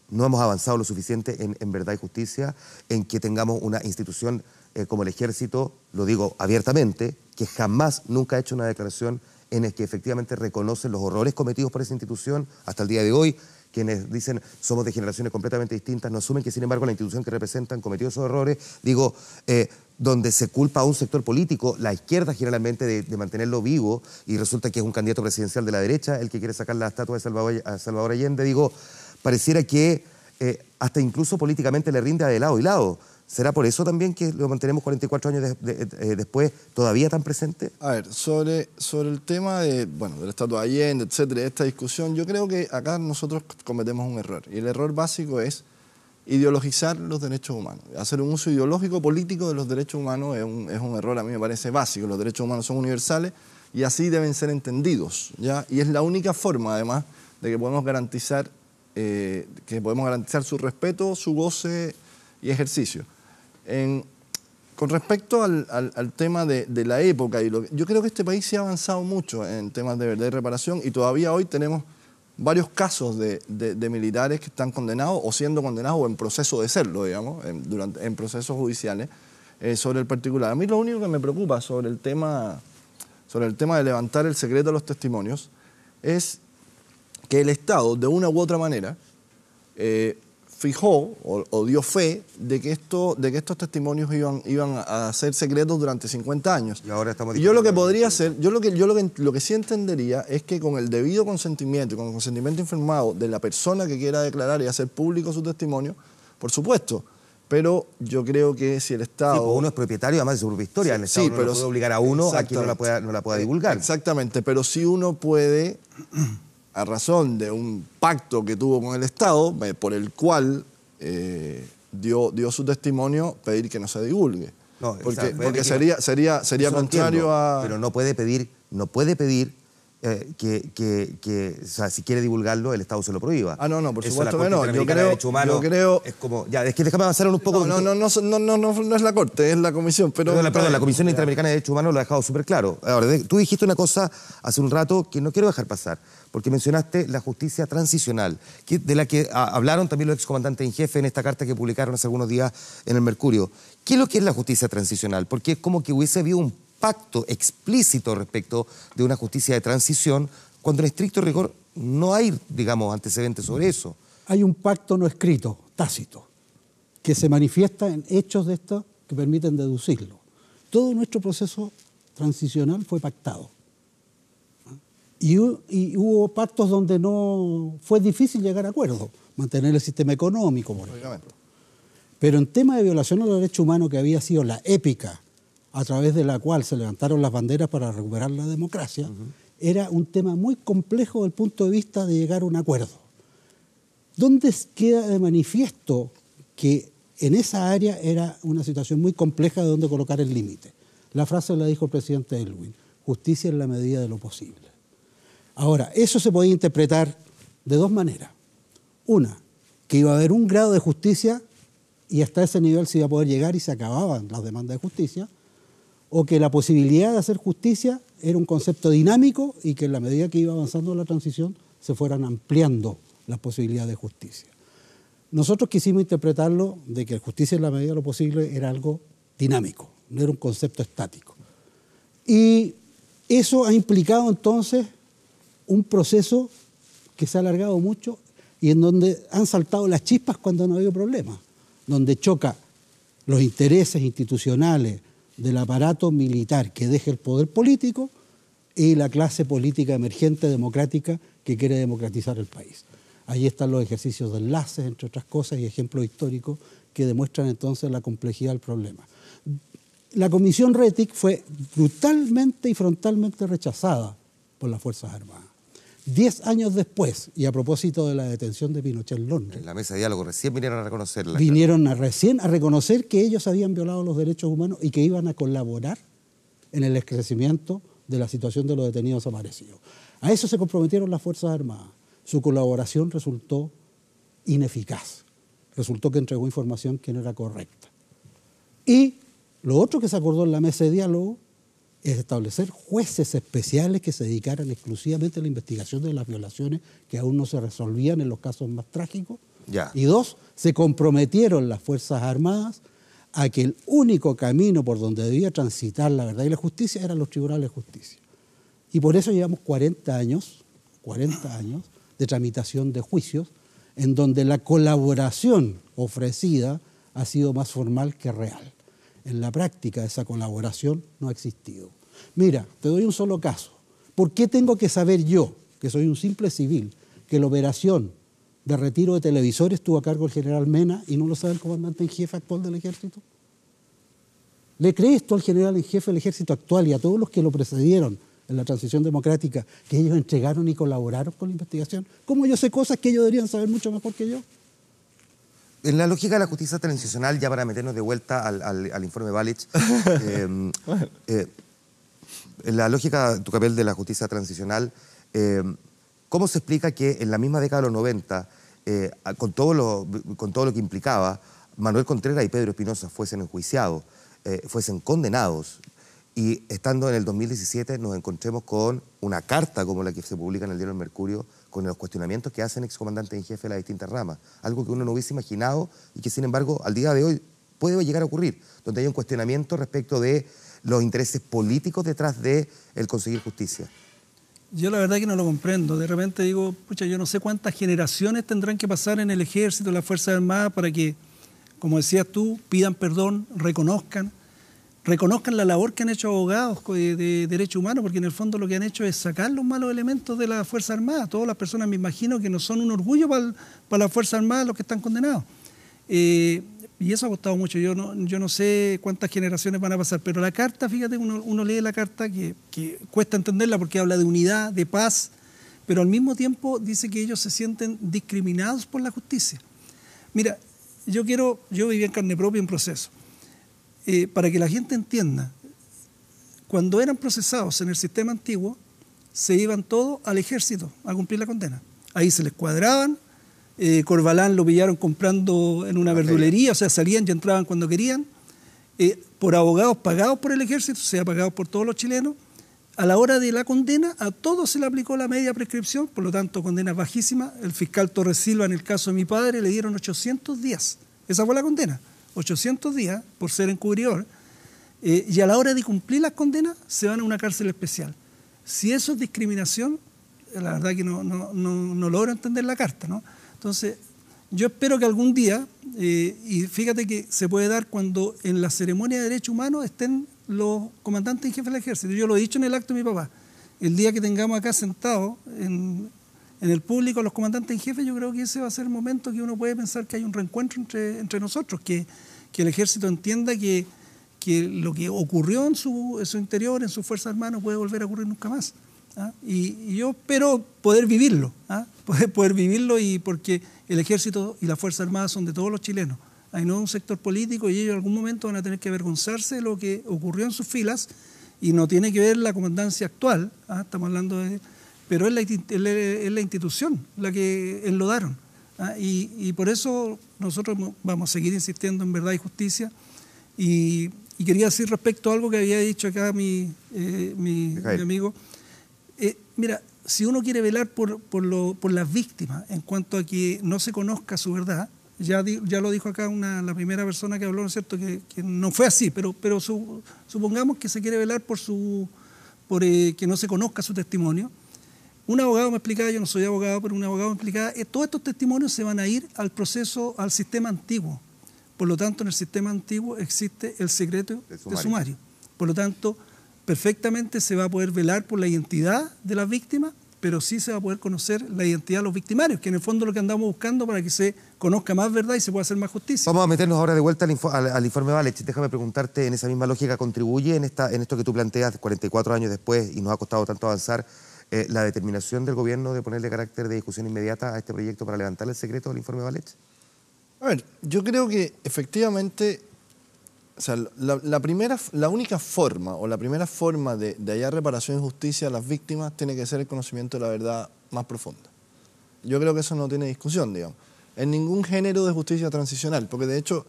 no hemos avanzado lo suficiente en verdad y justicia, en que tengamos una institución como el Ejército, lo digo abiertamente, que jamás, nunca ha hecho una declaración en el que efectivamente reconoce los horrores cometidos por esa institución hasta el día de hoy? Quienes dicen somos de generaciones completamente distintas, no asumen que sin embargo la institución que representan cometió esos errores, digo, donde se culpa a un sector político, la izquierda generalmente, de mantenerlo vivo, y resulta que es un candidato presidencial de la derecha el que quiere sacar la estatua de Salvador Allende, digo, pareciera que hasta incluso políticamente le rinde a de lado y lado. ¿Será por eso también que lo mantenemos 44 años después todavía tan presente? A ver, sobre el tema de la estatua de Allende, etcétera, esta discusión, yo creo que acá nosotros cometemos un error. Y el error básico es ideologizar los derechos humanos. Hacer un uso ideológico político de los derechos humanos es un error, a mí me parece básico. Los derechos humanos son universales y así deben ser entendidos, ¿ya? Y es la única forma, además, de que podemos garantizar que podemos garantizar su respeto, su goce y ejercicio. Con respecto al tema de la época, yo creo que este país se ha avanzado mucho en temas de verdad y reparación, y todavía hoy tenemos varios casos de militares que están condenados o siendo condenados o en proceso de serlo, digamos, en procesos judiciales sobre el particular. A mí lo único que me preocupa sobre el tema de levantar el secreto de los testimonios es que el Estado, de una u otra manera, fijó o dio fe de que estos testimonios iban a ser secretos durante 50 años. Y ahora estamos... Y yo lo que podría hacer, lo que sí entendería es que con el debido consentimiento y con el consentimiento informado de la persona que quiera declarar y hacer público su testimonio, por supuesto, pero yo creo que si el Estado... Sí, pues uno es propietario además de su propia historia, el Estado no lo puede obligar a uno a quien no la pueda divulgar. Exactamente, pero sí uno puede... a razón de un pacto que tuvo con el Estado, por el cual dio su testimonio, pedir que no se divulgue. No, porque sería contrario a... Pero no puede pedir o sea, si quiere divulgarlo, el Estado se lo prohíba. Ah, no, por eso supuesto que no. Yo creo... Es como... Ya, es que déjame avanzar un poco... No es la Corte, es la Comisión, pero... Perdón, la Comisión Interamericana de Derechos Humanos lo ha dejado súper claro. Ahora, tú dijiste una cosa hace un rato que no quiero dejar pasar, porque mencionaste la justicia transicional, de la que hablaron también los excomandantes en jefe en esta carta que publicaron hace algunos días en el Mercurio. ¿Qué es lo que es la justicia transicional? Porque es como que hubiese habido un pacto explícito respecto de una justicia de transición, cuando en estricto rigor no hay, digamos, antecedentes sobre eso. Hay un pacto no escrito, tácito, que se manifiesta en hechos de estos que permiten deducirlo. Todo nuestro proceso transicional fue pactado. Y hubo pactos donde no fue difícil llegar a acuerdos, mantener el sistema económico, por ejemplo. Pero en tema de violación a los derechos humanos, que había sido la épica a través de la cual se levantaron las banderas para recuperar la democracia, era un tema muy complejo desde el punto de vista de llegar a un acuerdo. ¿Dónde queda de manifiesto que en esa área era una situación muy compleja de dónde colocar el límite? La frase la dijo el presidente Elwin: justicia en la medida de lo posible. Ahora, eso se podía interpretar de dos maneras. Una, que iba a haber un grado de justicia y hasta ese nivel se iba a poder llegar y se acababan las demandas de justicia, o que la posibilidad de hacer justicia era un concepto dinámico y que en la medida que iba avanzando la transición se fueran ampliando las posibilidades de justicia. Nosotros quisimos interpretarlo de que justicia en la medida de lo posible era algo dinámico, no era un concepto estático. Y eso ha implicado entonces un proceso que se ha alargado mucho y en donde han saltado las chispas cuando no ha habido problemas, donde choca los intereses institucionales del aparato militar que deja el poder político y la clase política emergente democrática que quiere democratizar el país. Ahí están los ejercicios de enlaces, entre otras cosas, y ejemplos históricos que demuestran entonces la complejidad del problema. La Comisión Rettig fue brutalmente y frontalmente rechazada por las Fuerzas Armadas. 10 años después, y a propósito de la detención de Pinochet en Londres. En la mesa de diálogo recién vinieron a reconocerla. Vinieron recién a reconocer que ellos habían violado los derechos humanos y que iban a colaborar en el esclarecimiento de la situación de los detenidos desaparecidos. A eso se comprometieron las Fuerzas Armadas. Su colaboración resultó ineficaz. Resultó que entregó información que no era correcta. Y lo otro que se acordó en la mesa de diálogo es establecer jueces especiales que se dedicaran exclusivamente a la investigación de las violaciones que aún no se resolvían en los casos más trágicos. Ya. Y dos, se comprometieron las Fuerzas Armadas a que el único camino por donde debía transitar la verdad y la justicia eran los tribunales de justicia. Y por eso llevamos 40 años de tramitación de juicios en donde la colaboración ofrecida ha sido más formal que real. En la práctica esa colaboración no ha existido. Mira, te doy un solo caso. ¿Por qué tengo que saber yo, que soy un simple civil, que la operación de retiro de televisores estuvo a cargo del general Mena y no lo sabe el comandante en jefe actual del ejército? ¿Le crees tú al general en jefe del ejército actual y a todos los que lo precedieron en la transición democrática que ellos entregaron y colaboraron con la investigación? ¿Cómo yo sé cosas que ellos deberían saber mucho mejor que yo? En la lógica de la justicia transicional, ya para meternos de vuelta al informe Balich, en la lógica, tu papel de la justicia transicional, ¿cómo se explica que en la misma década de los 90 con todo lo que implicaba, Manuel Contreras y Pedro Espinosa fuesen enjuiciados, fuesen condenados, y estando en el 2017 nos encontremos con una carta como la que se publica en el diario El Mercurio, con los cuestionamientos que hacen excomandantes en jefe de las distintas ramas, algo que uno no hubiese imaginado y que sin embargo al día de hoy puede llegar a ocurrir, donde hay un cuestionamiento respecto de los intereses políticos detrás de el conseguir justicia. Yo la verdad que no lo comprendo. De repente digo, pucha, yo no sé cuántas generaciones tendrán que pasar en el Ejército, en las Fuerzas Armadas, para que, como decías tú, pidan perdón, reconozcan la labor que han hecho abogados de derechos humanos, porque en el fondo lo que han hecho es sacar los malos elementos de las Fuerzas Armadas. Todas las personas, me imagino, que no son un orgullo para las Fuerzas Armadas los que están condenados. Y eso ha costado mucho. Yo no sé cuántas generaciones van a pasar, pero la carta, fíjate, uno lee la carta que cuesta entenderla porque habla de unidad, de paz, pero al mismo tiempo dice que ellos se sienten discriminados por la justicia. Mira, yo viví en carne propia un proceso. Para que la gente entienda, cuando eran procesados en el sistema antiguo, se iban todos al ejército a cumplir la condena. Ahí se les cuadraban. Corbalán lo pillaron comprando en una verdulería, o sea, salían y entraban cuando querían, por abogados pagados por el ejército, o sea, pagados por todos los chilenos. A la hora de la condena, a todos se le aplicó la media prescripción, por lo tanto, condenas bajísimas. El fiscal Torres Silva, en el caso de mi padre, le dieron 800 días. Esa fue la condena, 800 días por ser encubridor. Y a la hora de cumplir las condenas, se van a una cárcel especial. Si eso es discriminación, la verdad que no logro entender la carta, ¿no? Entonces, yo espero que algún día, y fíjate que se puede dar cuando en la ceremonia de derechos humanos estén los comandantes en jefe del ejército. Yo lo he dicho en el acto de mi papá. El día que tengamos acá sentados en el público los comandantes en jefe, yo creo que ese va a ser el momento que uno puede pensar que hay un reencuentro entre nosotros, que el ejército entienda que lo que ocurrió en su interior, en sus fuerzas armadas, no puede volver a ocurrir nunca más. ¿Ah? Y yo espero poder vivirlo, poder vivirlo, y porque el ejército y las Fuerzas Armadas son de todos los chilenos. Hay no un sector político, y ellos en algún momento van a tener que avergonzarse de lo que ocurrió en sus filas, y no tiene que ver la comandancia actual, estamos hablando de... Pero es la institución la que enlodaron. Y por eso nosotros vamos a seguir insistiendo en verdad y justicia. Y quería decir respecto a algo que había dicho acá mi amigo. Mira, si uno quiere velar por las víctimas en cuanto a que no se conozca su verdad, ya lo dijo acá la primera persona que habló, ¿no es cierto?, que no fue así, pero supongamos que se quiere velar por que no se conozca su testimonio. Un abogado me explicaba, yo no soy abogado, pero un abogado me explicaba, todos estos testimonios se van a ir al sistema antiguo. Por lo tanto, en el sistema antiguo existe el secreto de sumario. Por lo tanto, perfectamente se va a poder velar por la identidad de las víctimas, pero sí se va a poder conocer la identidad de los victimarios, que en el fondo es lo que andamos buscando para que se conozca más verdad y se pueda hacer más justicia. Vamos a meternos ahora de vuelta al informe Valech. Déjame preguntarte, en esa misma lógica, ¿contribuye en esto que tú planteas 44 años después y nos ha costado tanto avanzar, la determinación del gobierno de ponerle carácter de discusión inmediata a este proyecto para levantar el secreto del informe Valech? A ver, yo creo que efectivamente... O sea, la única forma o la primera forma de hallar reparación y justicia a las víctimas tiene que ser el conocimiento de la verdad más profunda. Yo creo que eso no tiene discusión, digamos. En ningún género de justicia transicional, porque de hecho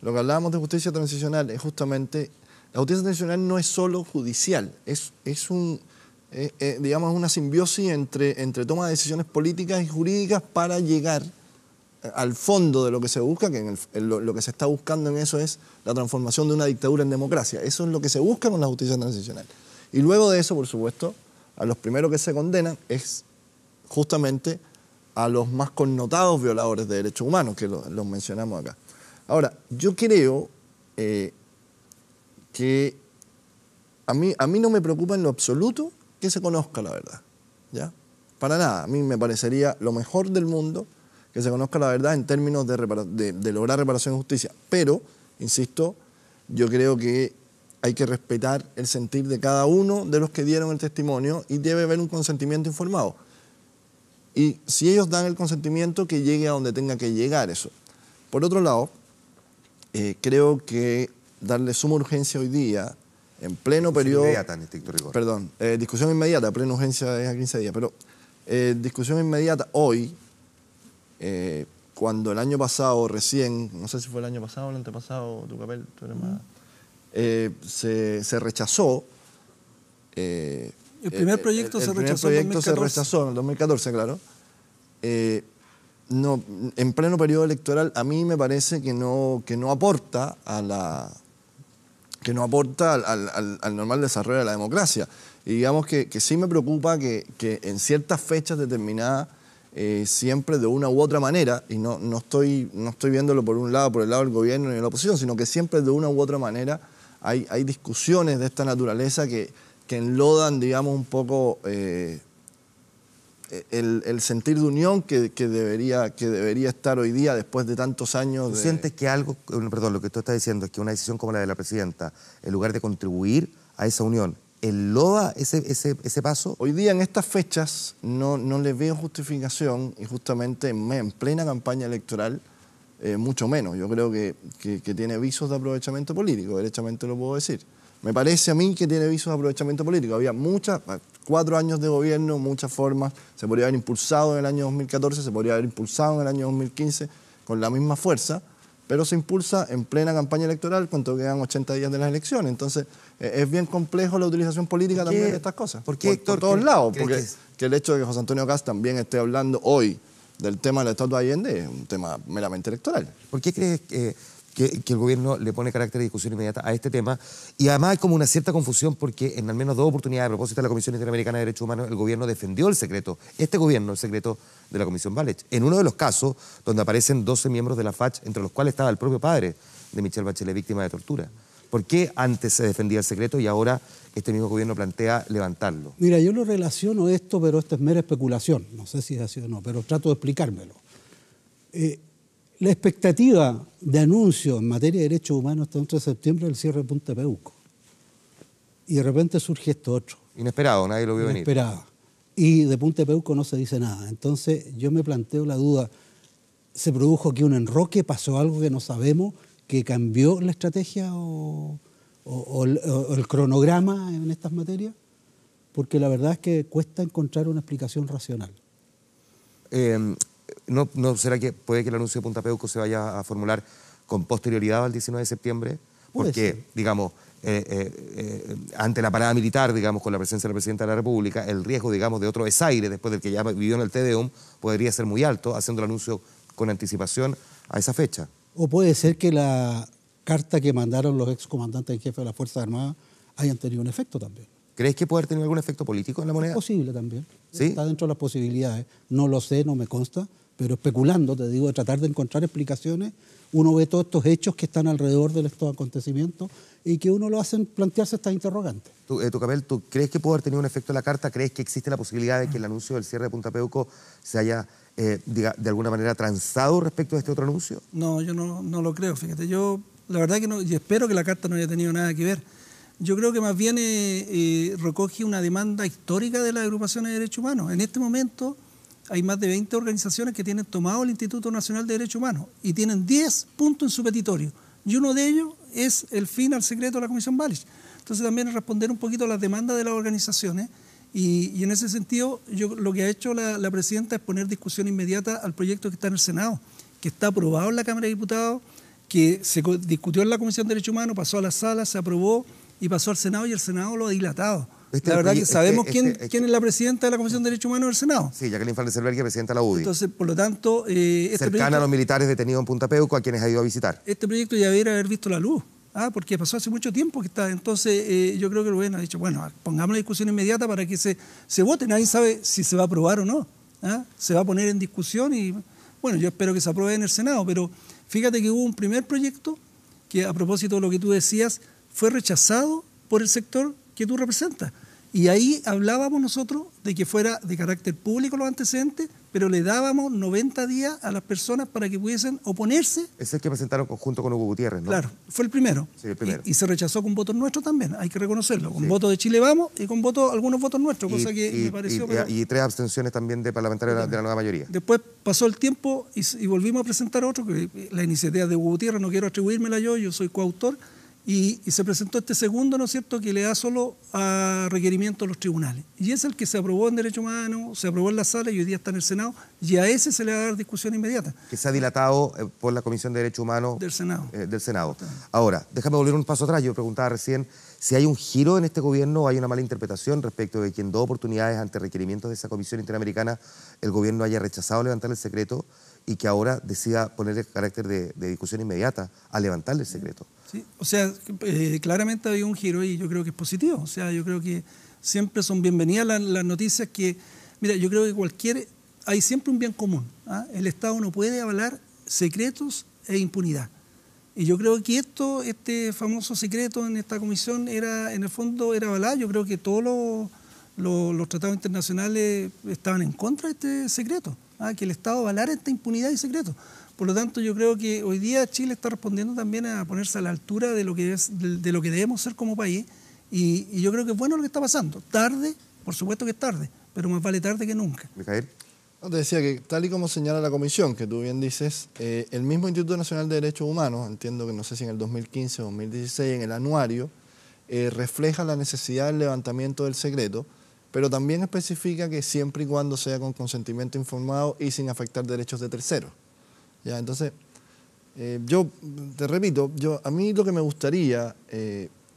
lo que hablábamos de justicia transicional es justamente... La justicia transicional no es solo judicial, es una simbiosis entre toma de decisiones políticas y jurídicas para llegar al fondo de lo que se busca, que lo que se está buscando en eso es la transformación de una dictadura en democracia. Eso es lo que se busca con la justicia transicional. Y luego de eso, por supuesto, a los primeros que se condenan es justamente a los más connotados violadores de derechos humanos, que los mencionamos acá. Ahora, yo creo que a mí no me preocupa en lo absoluto que se conozca la verdad, ¿ya? Para nada. A mí me parecería lo mejor del mundo que se conozca la verdad en términos de lograr reparación y justicia. Pero, insisto, yo creo que hay que respetar el sentir de cada uno de los que dieron el testimonio y debe haber un consentimiento informado. Y si ellos dan el consentimiento, que llegue a donde tenga que llegar eso. Por otro lado, creo que darle suma urgencia hoy día, en pleno periodo... Inmediata, en estricto rigor. Perdón, discusión inmediata, plena urgencia es a 15 días, pero discusión inmediata hoy, cuando el año pasado recién, no sé si fue el año pasado o el antepasado, Tucapel, tú eres más, se rechazó. El primer proyecto se rechazó en el 2014, claro. No, en pleno periodo electoral a mí me parece que no aporta al normal desarrollo de la democracia. Y digamos que sí me preocupa que en ciertas fechas determinadas, siempre de una u otra manera, y no estoy viéndolo por el lado del gobierno ni de la oposición, sino que siempre de una u otra manera hay discusiones de esta naturaleza que enlodan, digamos, un poco el sentir de unión que debería estar hoy día después de tantos años. ¿Tú sientes que lo que tú estás diciendo es que una decisión como la de la presidenta, en lugar de contribuir a esa unión, enloda ese paso? Hoy día en estas fechas no le veo justificación, y justamente en plena campaña electoral mucho menos. Yo creo que tiene visos de aprovechamiento político, derechamente lo puedo decir. Me parece a mí que tiene visos de aprovechamiento político. Había 4 años de gobierno, muchas formas. Se podría haber impulsado en el año 2014, se podría haber impulsado en el año 2015 con la misma fuerza, pero se impulsa en plena campaña electoral cuando quedan 80 días de las elecciones. Entonces, es bien complejo la utilización política también de estas cosas. ¿Por qué, Héctor? Por todos lados. Porque que el hecho de que José Antonio Kast también esté hablando hoy del tema de la estatua de Allende es un tema meramente electoral. ¿Por qué crees que el gobierno le pone carácter de discusión inmediata a este tema? Y además hay como una cierta confusión porque en al menos 2 oportunidades, a propósito de la Comisión Interamericana de Derechos Humanos, el gobierno defendió el secreto de la Comisión Balich. En uno de los casos donde aparecen 12 miembros de la FACH, entre los cuales estaba el propio padre de Michelle Bachelet, víctima de tortura. ¿Por qué antes se defendía el secreto y ahora este mismo gobierno plantea levantarlo? Mira, yo lo relaciono esto, pero esto es mera especulación. No sé si es así o no, pero trato de explicármelo. La expectativa de anuncio en materia de derechos humanos hasta el 11 de septiembre es el cierre de Punta Peuco. Y de repente surge esto otro. Inesperado, nadie lo vio venir. Inesperado. Y de Punta Peuco no se dice nada. Entonces yo me planteo la duda, ¿se produjo aquí un enroque? ¿Pasó algo que no sabemos? ¿Que cambió la estrategia o el cronograma en estas materias? Porque la verdad es que cuesta encontrar una explicación racional. ¿No será que puede que el anuncio de Punta Peuco se vaya a formular con posterioridad al 19 de septiembre? Porque, digamos, ante la parada militar, digamos, con la presencia del presidente de la República, el riesgo, digamos, de otro desaire después del que ya vivió en el Tedeum podría ser muy alto, haciendo el anuncio con anticipación a esa fecha. O puede ser que la carta que mandaron los excomandantes en jefe de las Fuerzas Armadas hayan tenido un efecto también. ¿Crees que puede haber tenido algún efecto político en la moneda? Es posible también. ¿Sí? Está dentro de las posibilidades. No lo sé, no me consta, pero especulando, te digo, de tratar de encontrar explicaciones, uno ve todos estos hechos que están alrededor de estos acontecimientos y que uno lo hacen plantearse estas interrogantes. Tucapel, ¿tú crees que puede haber tenido un efecto en la carta? ¿Crees que existe la posibilidad de que el anuncio del cierre de Punta Peuco se haya, de alguna manera, transado respecto a este otro anuncio? No, yo no lo creo, fíjate. Yo, la verdad que no, y espero que la carta no haya tenido nada que ver. Yo creo que más bien recoge una demanda histórica de las agrupaciones de derechos humanos. En este momento hay más de 20 organizaciones que tienen tomado el Instituto Nacional de Derechos Humanos y tienen 10 puntos en su petitorio. Y uno de ellos es el fin al secreto de la Comisión Balich. Entonces también es responder un poquito a las demandas de las organizaciones y en ese sentido lo que ha hecho la presidenta es poner discusión inmediata al proyecto que está en el Senado, que está aprobado en la Cámara de Diputados, que se discutió en la Comisión de Derechos Humanos, pasó a la sala, se aprobó y pasó al Senado y el Senado lo ha dilatado. La verdad que sabemos quién es la presidenta de la Comisión de Derechos Humanos del Senado. Sí, Jacqueline Van Rysselberghe, presidenta de la UDI. Entonces, por lo tanto... cercana a los militares detenidos en Punta Peuco, a quienes ha ido a visitar. Este proyecto ya debería haber visto la luz, porque pasó hace mucho tiempo que está. Entonces, yo creo que el gobierno ha dicho, bueno, pongamos la discusión inmediata para que se vote. Nadie sabe si se va a aprobar o no. Se va a poner en discusión y, bueno, yo espero que se apruebe en el Senado, pero fíjate que hubo un primer proyecto que, a propósito de lo que tú decías, fue rechazado por el sector que tú representas. Y ahí hablábamos nosotros de que fuera de carácter público los antecedentes, pero le dábamos 90 días a las personas para que pudiesen oponerse. Es el que presentaron junto con Hugo Gutiérrez, ¿no? Claro, fue el primero. Sí, el primero. Y se rechazó con votos nuestros también, hay que reconocerlo. Con votos de Chile Vamos y con algunos votos nuestros, cosa que me pareció... Y 3 abstenciones también de parlamentarios de la nueva mayoría. Después pasó el tiempo y volvimos a presentar otro, que la iniciativa de Hugo Gutiérrez, no quiero atribuírmela yo soy coautor, Y se presentó este segundo, ¿no es cierto?, que le da solo a requerimiento a los tribunales. Y es el que se aprobó en Derechos Humanos, se aprobó en la sala y hoy día está en el Senado, y a ese se le va a dar discusión inmediata. Que se ha dilatado por la Comisión de Derechos Humanos del Senado. Ahora, déjame volver un paso atrás. Yo preguntaba recién si hay un giro en este gobierno o hay una mala interpretación respecto de que en 2 oportunidades ante requerimientos de esa Comisión Interamericana el gobierno haya rechazado levantar el secreto y que ahora decida ponerle carácter de discusión inmediata a levantarle el secreto. Sí, o sea, claramente hay un giro y yo creo que es positivo. O sea, yo creo que siempre son bienvenidas las noticias que... Mira, yo creo que hay siempre un bien común. El Estado no puede avalar secretos e impunidad. Y yo creo que este famoso secreto en esta comisión en el fondo era avalado. Yo creo que todos los tratados internacionales estaban en contra de este secreto, que el Estado avalara esta impunidad y secreto. Por lo tanto, yo creo que hoy día Chile está respondiendo también a ponerse a la altura de lo que debemos ser como país, y yo creo que es bueno lo que está pasando. Tarde, por supuesto que es tarde, pero más vale tarde que nunca. Mijael. No, te decía que tal y como señala la comisión, que tú bien dices, el mismo Instituto Nacional de Derechos Humanos, entiendo que no sé si en el 2015 o 2016, en el anuario, refleja la necesidad del levantamiento del secreto, pero también especifica que siempre y cuando sea con consentimiento informado y sin afectar derechos de terceros. ¿Ya? Entonces, yo te repito, a mí lo que me gustaría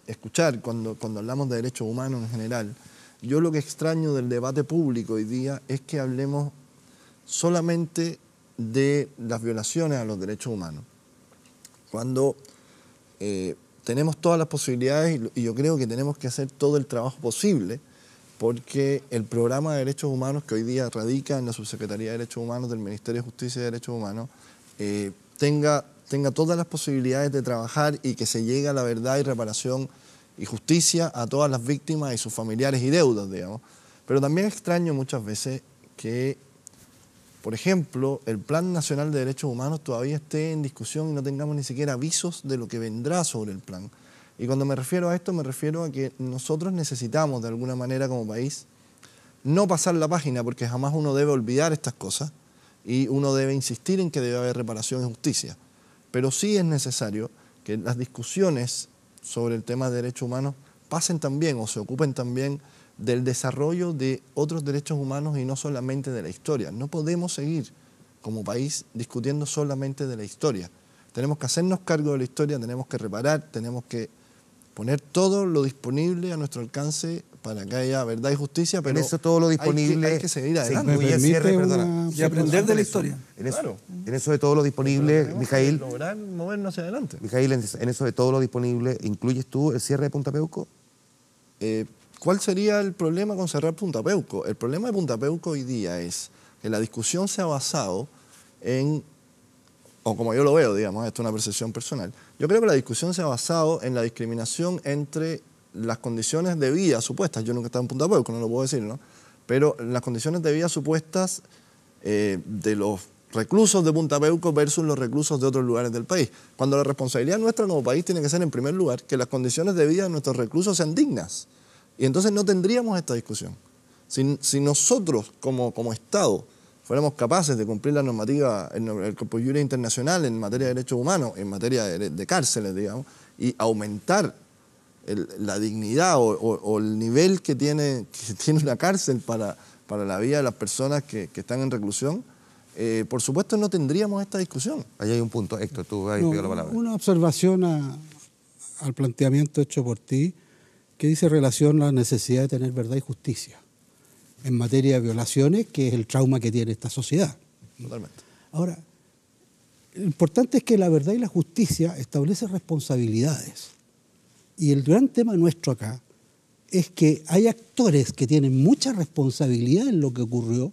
escuchar cuando hablamos de derechos humanos en general, yo lo que extraño del debate público hoy día es que hablemos solamente de las violaciones a los derechos humanos, cuando tenemos todas las posibilidades y yo creo que tenemos que hacer todo el trabajo posible porque el programa de derechos humanos que hoy día radica en la Subsecretaría de Derechos Humanos del Ministerio de Justicia y Derechos Humanos tenga todas las posibilidades de trabajar y que se llegue a la verdad y reparación y justicia a todas las víctimas y sus familiares y deudas, digamos. Pero también extraño muchas veces que, por ejemplo, el Plan Nacional de Derechos Humanos todavía esté en discusión y no tengamos ni siquiera avisos de lo que vendrá sobre el plan. Y cuando me refiero a esto, me refiero a que nosotros necesitamos, de alguna manera como país, no pasar la página, porque jamás uno debe olvidar estas cosas y uno debe insistir en que debe haber reparación y justicia. Pero sí es necesario que las discusiones sobre el tema de derechos humanos pasen también o se ocupen también del desarrollo de otros derechos humanos y no solamente de la historia. No podemos seguir como país discutiendo solamente de la historia. Tenemos que hacernos cargo de la historia, tenemos que reparar, tenemos que poner todo lo disponible a nuestro alcance para que haya verdad y justicia, pero en eso todo lo disponible hay que seguir adelante. Y aprender de la historia. En eso de todo lo disponible, Mijael. Lograr movernos hacia adelante. Mijael, en eso de todo lo disponible, ¿incluyes tú el cierre de Punta Peuco? ¿Cuál sería el problema con cerrar Punta Peuco? El problema de Punta Peuco hoy día es que la discusión se ha basado en, o como yo lo veo, digamos, esto es una percepción personal, yo creo que la discusión se ha basado en la discriminación entre las condiciones de vida supuestas, yo nunca he estado en Punta Peuco, no lo puedo decir, ¿no? Pero las condiciones de vida supuestas de los reclusos de Punta Peuco versus los reclusos de otros lugares del país. Cuando la responsabilidad nuestra como país tiene que ser, en primer lugar, que las condiciones de vida de nuestros reclusos sean dignas. Y entonces no tendríamos esta discusión. Si nosotros, como Estado, fuéramos capaces de cumplir la normativa, el Corpus Juris internacional en materia de derechos humanos, en materia de cárceles, digamos, y aumentar la dignidad o el nivel que tiene una cárcel para la vida de las personas que están en reclusión, por supuesto no tendríamos esta discusión. Ahí hay un punto, Héctor, tú has pedido la palabra. Una observación al planteamiento hecho por ti, que dice relación a la necesidad de tener verdad y justicia en materia de violaciones, que es el trauma que tiene esta sociedad. Totalmente. Ahora, lo importante es que la verdad y la justicia establecen responsabilidades. Y el gran tema nuestro acá es que hay actores que tienen mucha responsabilidad en lo que ocurrió,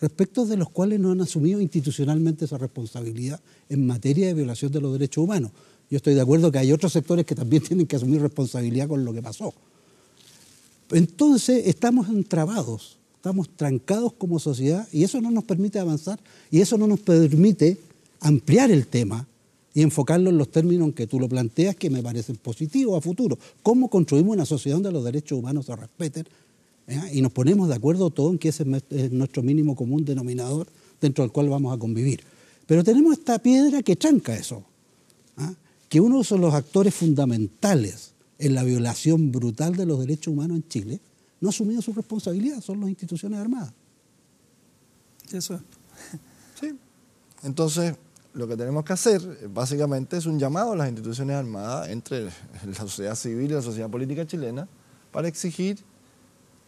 respecto de los cuales no han asumido institucionalmente esa responsabilidad en materia de violación de los derechos humanos. Yo estoy de acuerdo que hay otros sectores que también tienen que asumir responsabilidad con lo que pasó. Entonces estamos entrabados, estamos trancados como sociedad y eso no nos permite avanzar y eso no nos permite ampliar el tema y enfocarlo en los términos en que tú lo planteas, que me parecen positivos a futuro. ¿Cómo construimos una sociedad donde los derechos humanos se respeten? Y nos ponemos de acuerdo todos en que ese es nuestro mínimo común denominador dentro del cual vamos a convivir. Pero tenemos esta piedra que tranca eso. que uno de los actores fundamentales en la violación brutal de los derechos humanos en Chile no ha asumido su responsabilidad, son las instituciones armadas. Eso es. Sí. Entonces, lo que tenemos que hacer, básicamente, es un llamado a las instituciones armadas entre la sociedad civil y la sociedad política chilena para exigir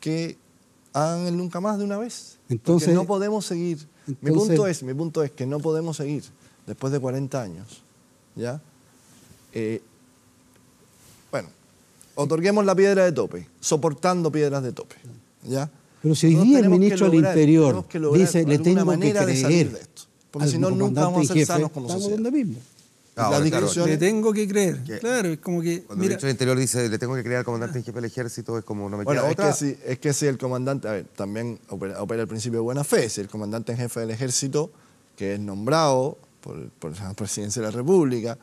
que hagan el nunca más de una vez. Entonces, porque no podemos seguir. Mi punto es que no podemos seguir después de 40 años, ¿ya? Bueno, otorguemos la piedra de tope, soportando piedras de tope, ¿ya? Pero si hoy día el ministro del Interior dice, le tengo que creer de esto, porque si no, nunca vamos a ser sanos como sociedad. Le tengo que creer. Claro, es como que... Cuando el ministro del Interior dice, le tengo que creer al comandante en jefe del ejército, es como, no me queda otra. Es que si el comandante, a ver, también opera el principio de buena fe. Si el comandante en jefe del ejército, que es nombrado por la presidencia de la República,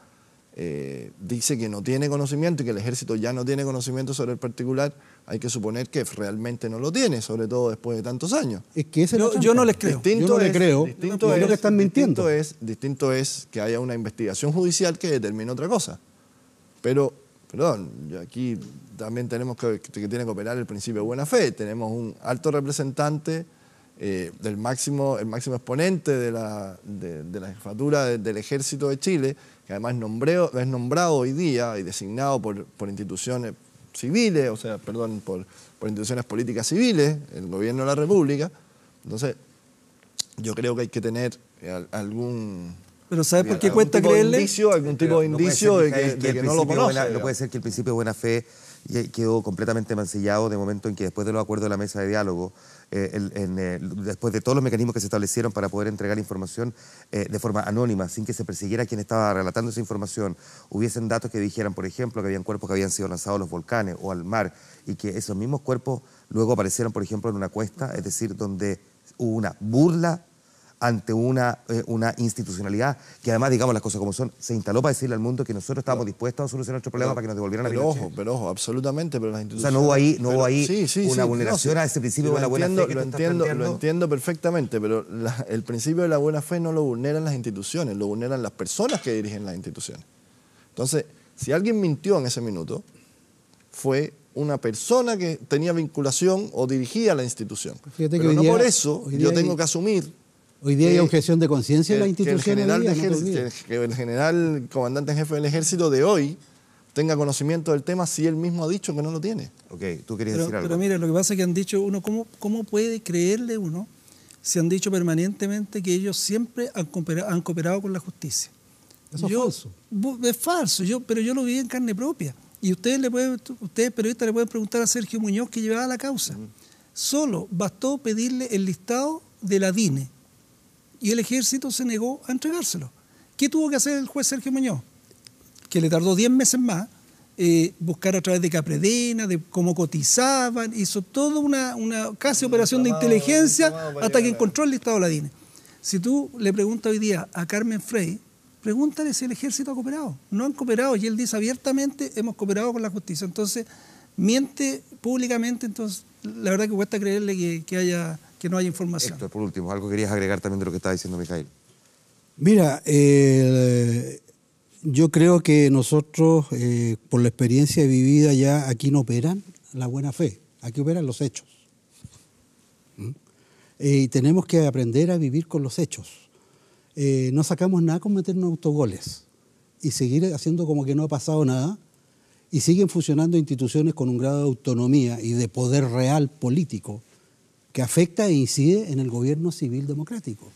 dice que no tiene conocimiento y que el ejército ya no tiene conocimiento sobre el particular, hay que suponer que realmente no lo tiene, sobre todo después de tantos años. Es que yo no les creo. Yo no les creo. Distinto es que están mintiendo. Distinto es que haya una investigación judicial que determine otra cosa. Pero, perdón, aquí también tenemos que tiene que operar el principio de buena fe. Tenemos un alto representante, el máximo exponente de la jefatura del Ejército de Chile, que además es nombrado hoy día y designado por instituciones civiles, o sea, perdón, por instituciones políticas civiles, el gobierno de la República. Entonces, yo creo que hay que tener algún... Pero ¿sabes por qué cuesta creerle? Algún tipo de indicio de que no lo conoce. No puede ser que el principio de buena fe quedó completamente mancillado de momento en que después de los acuerdos de la mesa de diálogo, después de todos los mecanismos que se establecieron para poder entregar información de forma anónima, sin que se persiguiera a quien estaba relatando esa información, hubiesen datos que dijeran, por ejemplo, que habían cuerpos que habían sido lanzados a los volcanes o al mar, y que esos mismos cuerpos luego aparecieron, por ejemplo, en una cuesta, es decir, donde hubo una burla ante una institucionalidad que además, digamos las cosas como son, se instaló para decirle al mundo que nosotros estábamos dispuestos a solucionar nuestro problema para que nos devolvieran la vida. Pero ojo, absolutamente, pero las instituciones... O sea, no hubo ahí una vulneración a ese principio de la buena fe. Lo entiendo perfectamente, pero el principio de la buena fe no lo vulneran las instituciones, lo vulneran las personas que dirigen las instituciones. Entonces, si alguien mintió en ese minuto, fue una persona que tenía vinculación o dirigía la institución. Pero no por eso yo tengo que asumir... Hoy día hay objeción de conciencia en las instituciones. Que el general comandante en jefe del ejército de hoy tenga conocimiento del tema si él mismo ha dicho que no lo tiene. Ok, tú querías decir algo. Pero mira, lo que pasa es que han dicho uno, ¿cómo puede creerle uno si han dicho permanentemente que ellos siempre han cooperado con la justicia? Eso es falso. Es falso, pero yo lo viví en carne propia. Y ustedes periodistas le pueden preguntar a Sergio Muñoz, que llevaba la causa. Solo bastó pedirle el listado de la DINE y el ejército se negó a entregárselo. ¿Qué tuvo que hacer el juez Sergio Muñoz? Que le tardó 10 meses más, buscar a través de Capredena, de cómo cotizaban, hizo toda una casi operación de inteligencia hasta que encontró el listado de la DINE. Si tú le preguntas hoy día a Carmen Frey, pregúntale si el ejército ha cooperado. No han cooperado, y él dice abiertamente, hemos cooperado con la justicia. Entonces, miente públicamente, entonces la verdad que cuesta creerle que no haya información. Héctor, por último, algo querías agregar también de lo que estaba diciendo Mijaíl. Mira, yo creo que nosotros, por la experiencia vivida ya, aquí no operan la buena fe, aquí operan los hechos. Y tenemos que aprender a vivir con los hechos. No sacamos nada con meternos autogoles y seguir haciendo como que no ha pasado nada, y siguen funcionando instituciones con un grado de autonomía y de poder real político que afecta e incide en el gobierno civil democrático.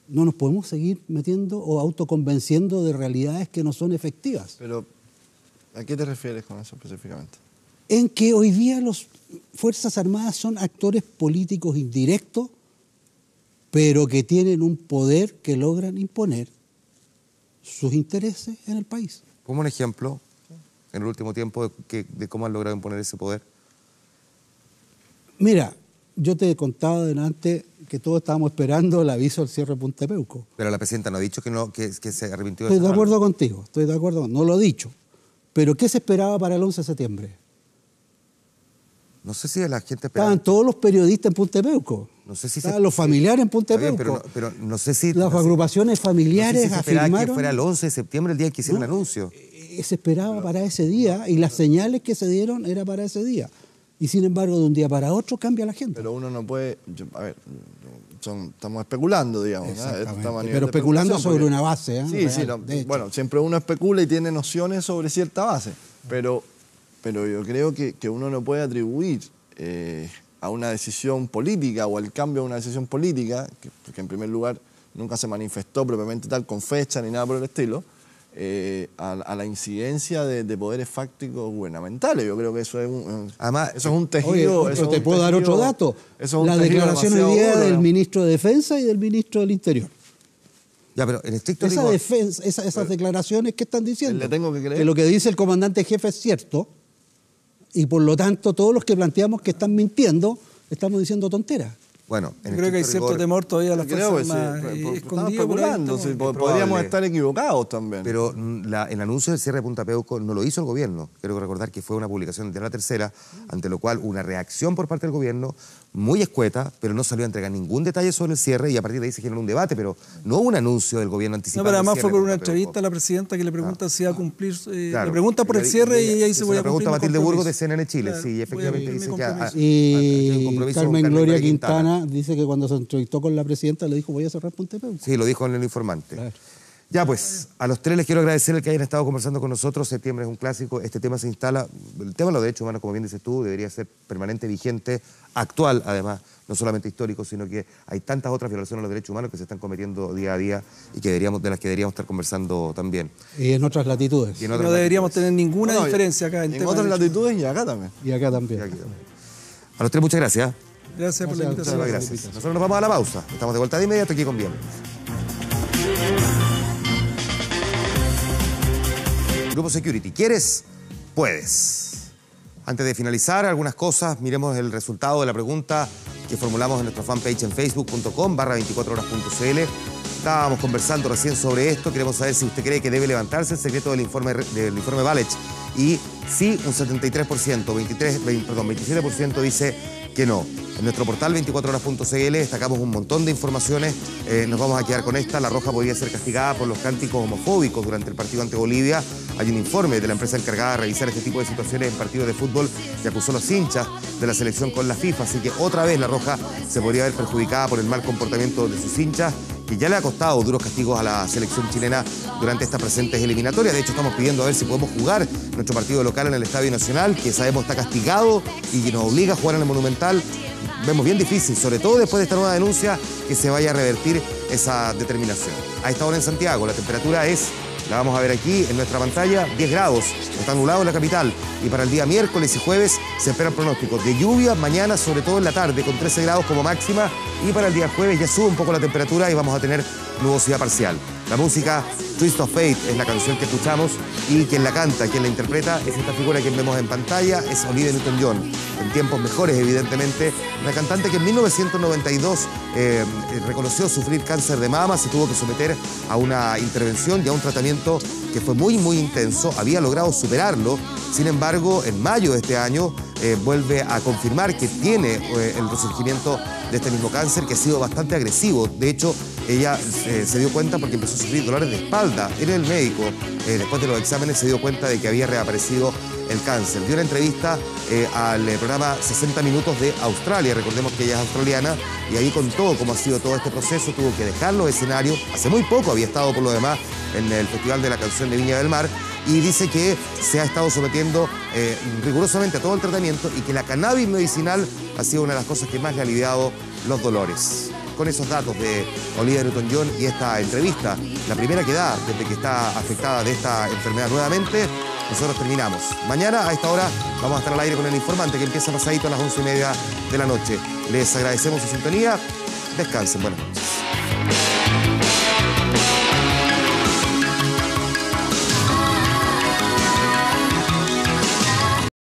No nos podemos seguir metiendo o autoconvenciendo de realidades que no son efectivas. Pero, ¿a qué te refieres con eso específicamente? En que hoy día las Fuerzas Armadas son actores políticos indirectos, pero que tienen un poder que logran imponer sus intereses en el país. Como un ejemplo, en el último tiempo, de cómo han logrado imponer ese poder. Mira, yo te he contado delante que todos estábamos esperando el aviso del cierre de Punta de Peuco. Pero la presidenta no ha dicho que se arrepintió de Estoy de acuerdo contigo, no lo he dicho. Pero ¿qué se esperaba para el 11 de septiembre? No sé si la gente esperaba. Estaban todos los periodistas en Punta de Peuco. No sé si estaban los familiares en Punta bien, Peuco. pero no sé si... Las agrupaciones familiares no sé si se esperaba afirmaron... que fuera el 11 de septiembre el día que hicieron el anuncio. Se esperaba para ese día y las señales que se dieron era para ese día. Y sin embargo, de un día para otro cambia la gente. Pero uno no puede... estamos especulando, digamos. Pero especulando sobre una base. Sí, real, bueno, siempre uno especula y tiene nociones sobre cierta base. Pero yo creo que uno no puede atribuir a una decisión política o al cambio de una decisión política, que en primer lugar nunca se manifestó propiamente tal con fecha ni nada por el estilo, a la incidencia de poderes fácticos gubernamentales. Yo creo que eso es un tejido... Oye, te puedo dar otro dato. La declaración hoy día del ministro de Defensa y del ministro del Interior. Ya, pero en estricto esas declaraciones, ¿qué están diciendo? Le tengo que creer. Que lo que dice el comandante jefe es cierto y por lo tanto todos los que planteamos que están mintiendo estamos diciendo tonteras. Bueno, yo creo que hay cierto temor todavía a las fuerzas más escondidas. Podríamos estar equivocados también. Pero el anuncio del cierre de Punta Peuco no lo hizo el gobierno. Quiero recordar que fue una publicación de La Tercera, ante lo cual una reacción por parte del gobierno muy escueta, pero no salió a entregar ningún detalle sobre el cierre y a partir de ahí se generó un debate, pero no un anuncio del gobierno anticipado. No, pero además fue por una entrevista a la presidenta que le pregunta si va a cumplir, le pregunta por el cierre y ahí se voy a cumplir. La pregunta a Matilde Burgos de CNN Chile, sí, efectivamente dice que... Y Carmen Gloria Quintana dice que cuando se entrevistó con la presidenta le dijo voy a cerrar Punta Peuco. Sí, lo dijo en el informante. Claro. Ya pues, a los tres les quiero agradecer el que hayan estado conversando con nosotros. Septiembre es un clásico, este tema se instala, el tema de los derechos humanos, como bien dices tú, debería ser permanente, vigente, actual además, no solamente histórico, sino que hay tantas otras violaciones a los derechos humanos que se están cometiendo día a día y que de las que deberíamos estar conversando también. Y en otras latitudes. No deberíamos tener ninguna diferencia acá. En otras latitudes y acá también. Y acá también. A los tres muchas gracias. Gracias por la invitación. Gracias. Nosotros nos vamos a la pausa. Estamos de vuelta de inmediato aquí con Bien. Grupo Security, ¿quieres? Puedes. Antes de finalizar, algunas cosas, miremos el resultado de la pregunta que formulamos en nuestra fanpage en facebook.com/24horas.cl. Estábamos conversando recién sobre esto, queremos saber si usted cree que debe levantarse el secreto del informe Valech. Y sí, un 73%, 27% dice que no. En nuestro portal 24horas.cl destacamos un montón de informaciones. Nos vamos a quedar con esta. La Roja podría ser castigada por los cánticos homofóbicos durante el partido ante Bolivia. Hay un informe de la empresa encargada de revisar este tipo de situaciones en partidos de fútbol que acusó a los hinchas de la selección con la FIFA. Así que otra vez la Roja se podría ver perjudicada por el mal comportamiento de sus hinchas, que ya le ha costado duros castigos a la selección chilena durante estas presentes eliminatorias. De hecho, estamos pidiendo a ver si podemos jugar nuestro partido local en el Estadio Nacional, que sabemos está castigado y que nos obliga a jugar en el Monumental. Vemos bien difícil, sobre todo después de esta nueva denuncia, que se vaya a revertir esa determinación. A esta hora en Santiago, la temperatura es, la vamos a ver aquí en nuestra pantalla, 10 grados. Está nublado en la capital. Y para el día miércoles y jueves se esperan pronósticos de lluvia mañana, sobre todo en la tarde, con 13 grados como máxima. Y para el día jueves ya sube un poco la temperatura y vamos a tener nubosidad parcial. La música Twist of Fate es la canción que escuchamos y quien la canta, quien la interpreta es esta figura que vemos en pantalla, es Olivia Newton-John. En tiempos mejores, evidentemente, una cantante que en 1992 reconoció sufrir cáncer de mama, se tuvo que someter a una intervención y a un tratamiento que fue muy, muy intenso, había logrado superarlo. Sin embargo, en mayo de este año vuelve a confirmar que tiene el resurgimiento de este mismo cáncer, que ha sido bastante agresivo. De hecho, ella se dio cuenta porque empezó a sufrir dolores de espalda. Era el médico, después de los exámenes se dio cuenta de que había reaparecido el cáncer. Dio una entrevista al programa 60 Minutos de Australia, recordemos que ella es australiana, y ahí contó cómo ha sido todo este proceso, tuvo que dejar los escenarios, hace muy poco había estado por lo demás en el Festival de la Canción de Viña del Mar, y dice que se ha estado sometiendo rigurosamente a todo el tratamiento y que la cannabis medicinal ha sido una de las cosas que más le ha aliviado los dolores. Con esos datos de Olivia Newton-John y esta entrevista, la primera que da desde que está afectada de esta enfermedad nuevamente, nosotros terminamos. Mañana a esta hora vamos a estar al aire con el informante que empieza pasadito a las 11:30 de la noche. Les agradecemos su sintonía. Descansen. Buenas noches.